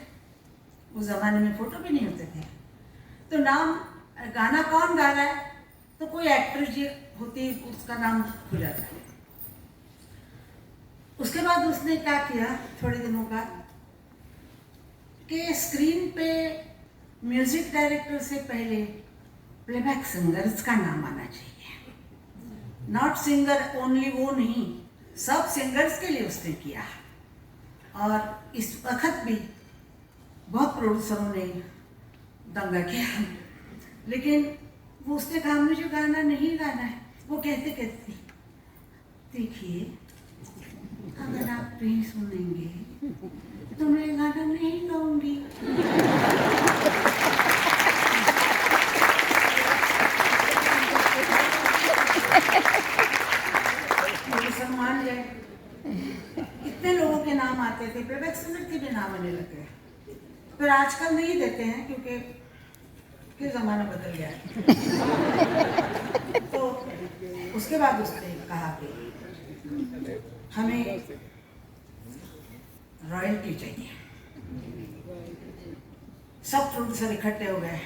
उस जमाने में फोटो भी नहीं होते थे। तो नाम, गाना कौन गा रहा है, तो कोई एक्टर जी होती, उसका नाम हो जाता है। उसके बाद उसने क्या किया थोड़े दिनों बाद, कि स्क्रीन पे म्यूजिक डायरेक्टर से पहले प्लेबैक सिंगर्स का नाम आना चाहिए, नॉट सिंगर ओनली, वो नहीं, सब सिंगर्स के लिए उसने किया। और इस वक्त भी बहुत प्रोड्यूसरों ने दंगा किया, लेकिन वो उसने कहा मुझे गाना नहीं गाना है। वो कहते कहते देखिए, अगर आप नहीं सुनेंगे तो मैं गाना नहीं गाऊंगी। मान जाए, इतने लोगों के नाम आते थे, प्लेबैक सिंगर के भी नाम आने लगे। फिर आजकल नहीं देते हैं क्योंकि फिर जमाना बदल गया है। तो उसके बाद उसने कहा कि हमें रॉयल्टी चाहिए। सब प्रोड्यूसर इकट्ठे हो गए,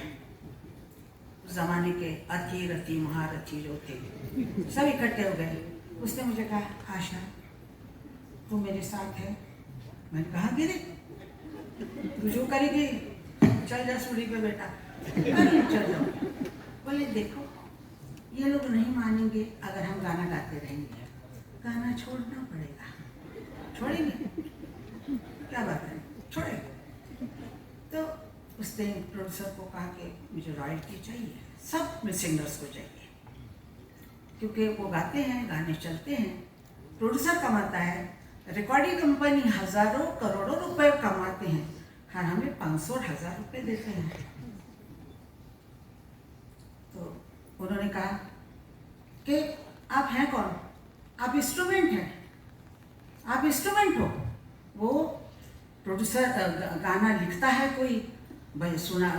उस जमाने के अति रति महारथी जो थे सब इकट्ठे हो गए। उसने मुझे कहा आशा तू मेरे साथ है। मैंने कहा गिरे तू जो करेगी चल जा सूढ़ी पे बेटा, चल जाओ। बोले देखो ये लोग नहीं मानेंगे अगर हम गाना गाते रहेंगे, गाना छोड़ना पड़ेगा। छोड़ेंगे? क्या बात है, छोड़ेंगे। तो उसने प्रोड्यूसर को कहा कि मुझे रॉयल्टी चाहिए, सब सिंगर्स को चाहिए, क्योंकि वो गाते हैं, गाने चलते हैं, प्रोड्यूसर कमाता है, रिकॉर्डिंग कंपनी हजारों करोड़ों रुपए कमाते हैं, और हमें 500 और 1000 रुपए देते हैं। तो उन्होंने कहा कि आप हैं कौन? आप इंस्ट्रूमेंट हैं, आप इंस्ट्रूमेंट हो। वो प्रोड्यूसर गाना लिखता है कोई, भाई सुना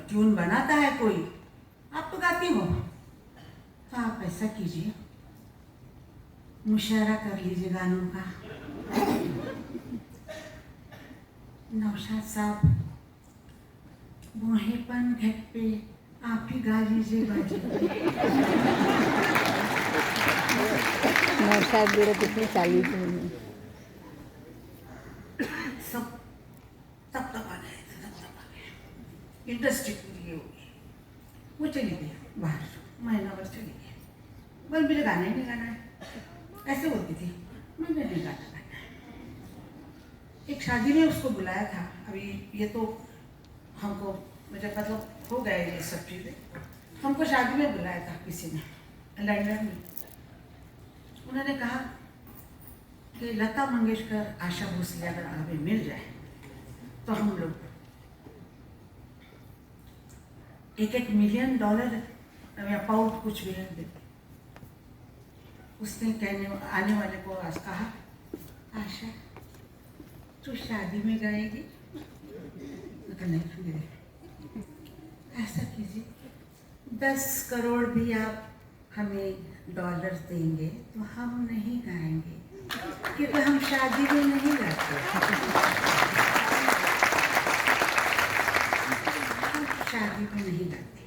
ट्यून बनाता है कोई, आप तो गाती हो। तो आप ऐसा कीजिए, मुशायरा कर लीजिए गानों का। नौशाद साहब बूढ़ेपन घट पे आप ही गा लीजिए बाजी पे। नौशाद बेरा कितनी चाली थी। सब तब तक आ गए, इंडस्ट्री पूरी हो गई। वो चली गई बाहर, महीना भर चली गई। बोल मुझे गाना ही नहीं गाना है, ऐसे बोलती थी, मुझे नहीं गाना है। एक शादी में उसको बुलाया था, अभी ये तो हमको मुझे मतलब हो गए ये सब चीज़ें। हमको शादी में बुलाया था किसी ने लंदन में। उन्होंने कहा कि लता मंगेशकर, आशा भोसले अगर हमें मिल जाए तो हम लोग $1 मिलियन या पाउंड कुछ भी है देते। उसने आने वाले को आज कहा आशा तू शादी में गाएगी? नहीं, ऐसा कीजिए 10 करोड़ भी आप हमें डॉलर देंगे तो हम नहीं गाएंगे, क्योंकि हम शादी में नहीं गाते, हम शादी में नहीं गाते।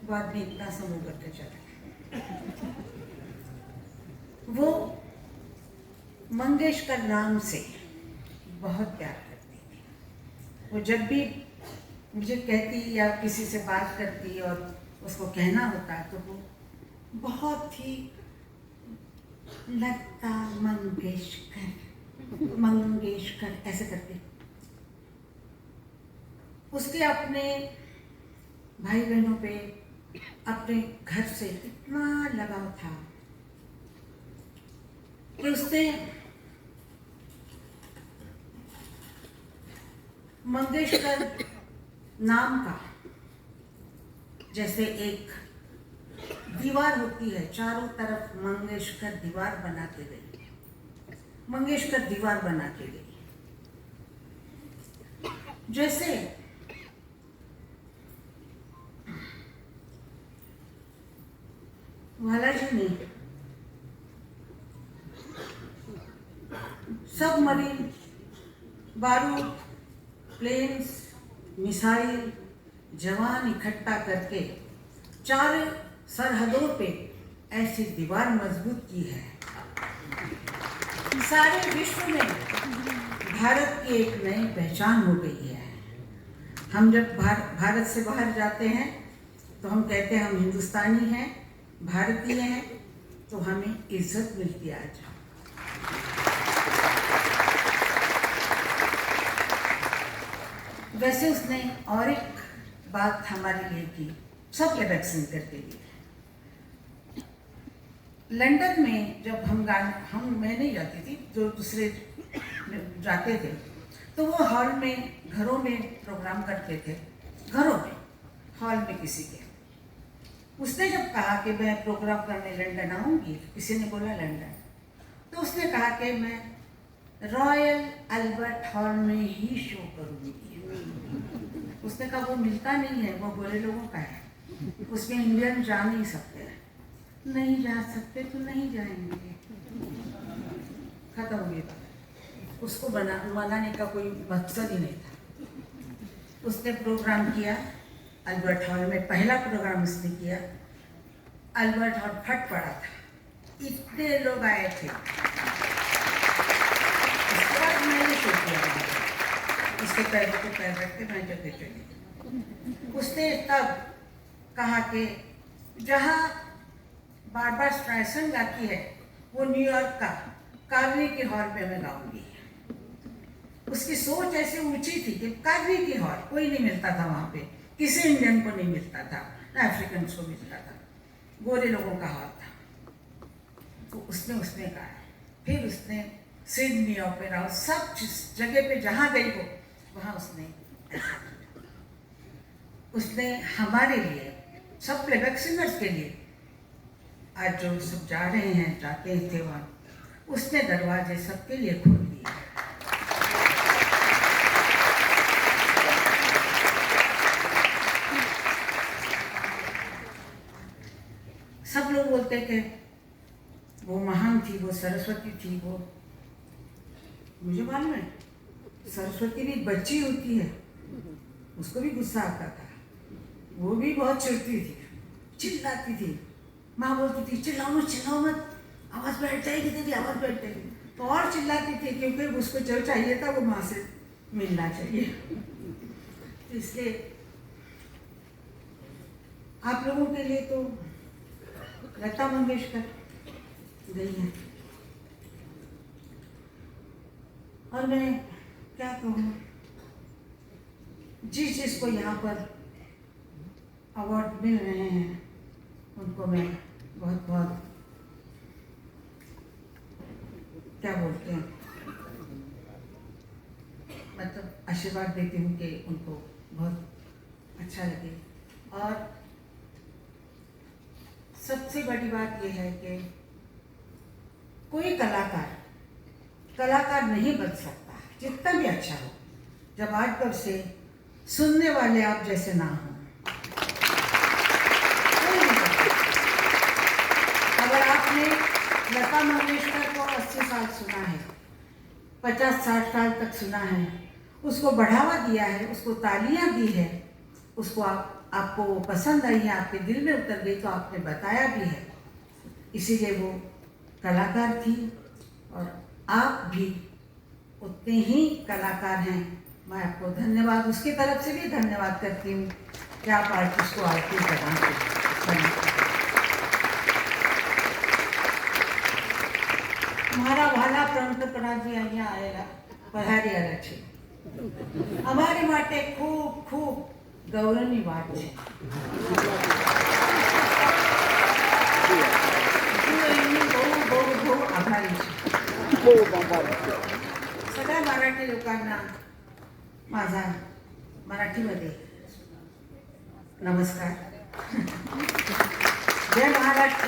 बाद में इतना समूह करके चला। वो मंगेशकर नाम से बहुत प्यार करती थी। वो जब भी मुझे कहती या किसी से बात करती और उसको कहना होता तो वो बहुत ही लता मंगेशकर ऐसे करती। उसके अपने भाई बहनों पे, अपने घर से इतना लगाव था कि उसने मंगेशकर नाम का, जैसे एक दीवार होती है चारों तरफ मंगेशकर दीवार बना के गई, मंगेशकर दीवार बना के गई। जैसे बालाजी ने सबमरीन, बारूद, प्लेन्स, मिसाइल, जवान इकट्ठा करके चारों सरहदों पे ऐसी दीवार मजबूत की है। सारे विश्व में भारत की एक नई पहचान हो गई है। हम जब भारत से बाहर जाते हैं तो हम कहते हैं हम हिंदुस्तानी हैं, भारतीय हैं, तो हमें इज्जत मिलती है आज। वैसे उसने और एक बात हमारे लिए की, सब वैक्सीन करके लिए। लंदन में जब मैं नहीं जाती थी, जो दूसरे जाते थे, तो वो हॉल में, घरों में प्रोग्राम करते थे, घरों में, हॉल में किसी के। उसने जब कहा कि मैं प्रोग्राम करने लंदन आऊँगी, किसी ने बोला लंदन, तो उसने कहा कि मैं रॉयल अल्बर्ट हॉल में ही शो करूँगी। उसने कहा वो मिलता नहीं है, वो गोरे लोगों का है, उसमें इंडियन जा नहीं सकते। नहीं जा सकते तो नहीं जाएंगे, खत्म हो गया। उसको मनाने का कोई मकसद ही नहीं था। उसने प्रोग्राम किया अल्बर्ट हॉल में, पहला प्रोग्राम उसने किया। अल्बर्ट हॉल फट पड़ा था, इतने लोग आए थे। उसके बाद मैंने शो किया, उसके पैरों को पैर रख के मैं जगह चली। उसने तब कहा कि जहाँ बारबारा स्ट्राइसन गाती है वो न्यूयॉर्क का कार्नेगी हॉल में मैं गाऊंगी। उसकी सोच ऐसे ऊंची थी कि कार्नेगी हॉल कोई नहीं मिलता था वहाँ पे, किसी इंडियन को नहीं मिलता था, ना अफ्रीकन को मिलता था, गोरे लोगों का हॉल था। तो उसने कहा। फिर उसने सिडनी ओपेरा हाउस, सब जगह पे जहाँ गई वो वहाँ उसने हमारे लिए, सब प्लेबैक सिंगर्स के लिए, आज जो सब जा रहे हैं, जाते थे वहाँ, उसने दरवाजे सबके लिए खोल दिए। सब लोग बोलते थे वो महान थी, वो सरस्वती थी, वो मुझे मालूम है सरस्वती भी बच्ची होती है, उसको भी गुस्सा आता था, वो भी बहुत चिढ़ती थी, चिल्लाती थी। माँ बोलती थी चिल्लाओ मत, आवाज़ बैठ जाएगी तेरी, आवाज़ बैठ जाएगी, तो और चिल्लाती थी क्योंकि उसको जो चाहिए था वो माँ से मिलना चाहिए। इसलिए आप लोगों के लिए तो लता मंगेशकर गई है। और मैं क्या कहूँ, जिसको यहाँ पर अवार्ड मिल रहे हैं उनको मैं बहुत बहुत क्या बोलते हैं, मतलब आशीर्वाद देती हूँ कि उनको बहुत अच्छा लगे। और सबसे बड़ी बात यह है कि कोई कलाकार नहीं बन सकता जितना भी अच्छा हो, जब आज तक से सुनने वाले आप जैसे ना हो। अगर आपने लता मंगेशकर को 80 साल सुना है, 50-60 साल तक सुना है, उसको बढ़ावा दिया है, उसको तालियां दी है, उसको आपको वो पसंद आई है, आपके दिल में उतर गई, तो आपने बताया भी है, इसीलिए वो कलाकार थी। और आप भी उतने ही कलाकार हैं। मैं आपको धन्यवाद, उसकी तरफ से भी धन्यवाद करती हूँ कि आप आर्टिस्ट को आर्टिस्ट बनाते। મારા વાલા પ્રણતપરાજી અહીંયા આવેલા પધાર્યા છે, અમારી માટે ખૂબ ખૂબ ગૌરવની વાત છે। હું એમની બહુ આભારી છું। सगळ्या मराठी लोकांना माझा मराठीमध्ये नमस्कार। जय महाराष्ट्र,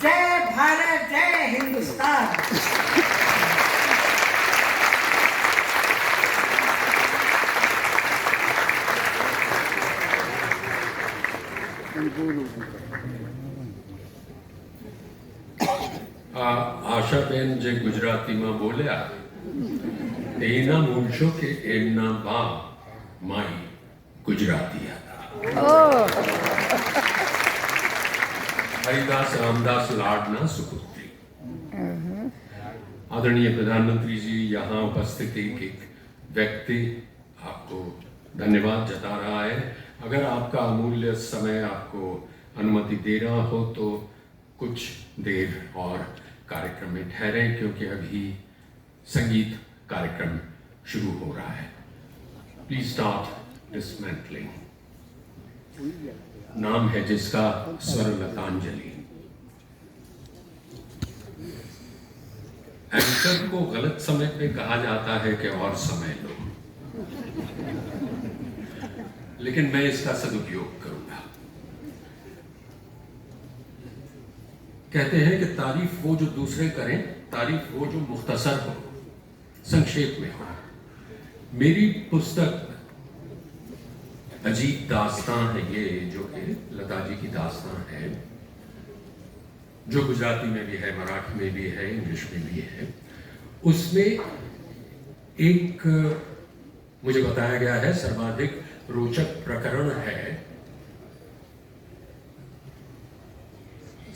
जय भारत, जय हिंदुस्तान। आज આશાબેન જે ગુજરાતીમાં બોલ્યા એના મૂંછો કે એમના બાપ માઈ ગુજરાતી હતા. ઓહ, हरिदास रामदास लाडना सुपुत्री. आदरणीय प्रधानमंत्री जी, यहाँ उपस्थित एक व्यक्ति आपको धन्यवाद जता रहा है. अगर आपका अमूल्य समय आपको अनुमति दे रहा हो तो कुछ देर और कार्यक्रम में ठहरे, क्योंकि अभी संगीत कार्यक्रम शुरू हो रहा है. Please start dismantling. नाम है जिसका स्वर लतांजलि. एंकर को गलत समय पे कहा जाता है कि और समय लो, लेकिन मैं इसका सदुपयोग करूंगा. कहते हैं कि तारीफ वो जो दूसरे करें, तारीफ वो जो मुख्तसर हो, संक्षेप में हो. मेरी पुस्तक अजीब दास्तां है ये, जो कि लता जी की दास्तां है, जो गुजराती में भी है, मराठी में भी है, इंग्लिश में भी है. उसमें एक मुझे बताया गया है सर्वाधिक रोचक प्रकरण है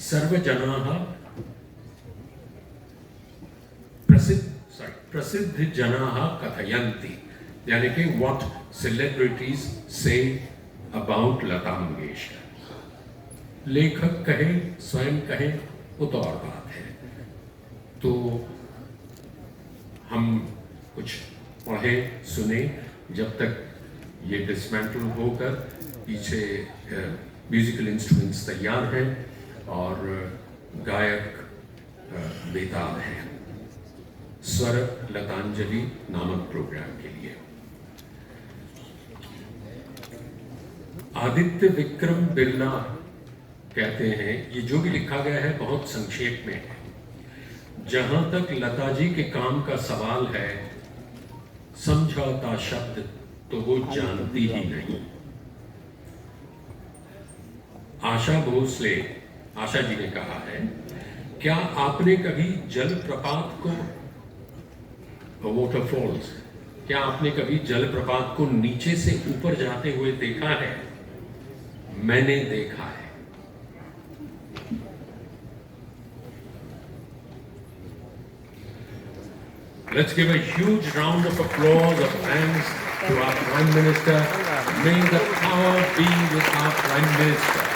सर्वजनाः प्रसिद्ध जनाः कथयन्ति, यानी कि what celebrities say about Lata Mangeshkar. लेखक कहें, स्वयं कहें, वो तो और बात है. तो हम कुछ पढ़े सुने जब तक ये डिसमेंटल होकर पीछे म्यूजिकल इंस्ट्रूमेंट्स तैयार हैं और गायक बेताब हैं. स्वर लतांजलि नामक प्रोग्राम के लिए आदित्य विक्रम बिरला कहते हैं, ये जो भी लिखा गया है बहुत संक्षेप में है. जहां तक लता जी के काम का सवाल है, समझौता शब्द तो वो जानती ही नहीं. आशा भोसले, आशा जी ने कहा है, क्या आपने कभी जलप्रपात को, वाटरफॉल्स, क्या आपने कभी जलप्रपात को नीचे से ऊपर जाते हुए देखा है? मैंने देखा है. Let's give a huge round of applause of thanks to our Prime Minister. May the power be with our Prime Minister.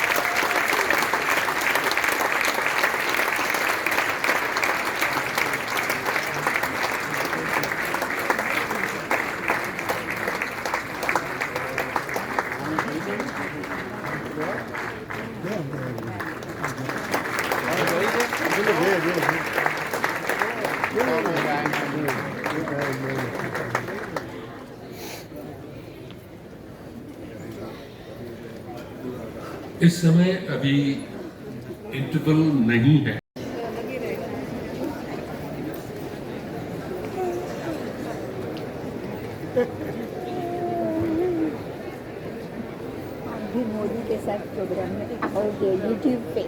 इस समय अभी इंटरवल नहीं है. अभी मोदी के साथ प्रोग्राम में और यूट्यूब पे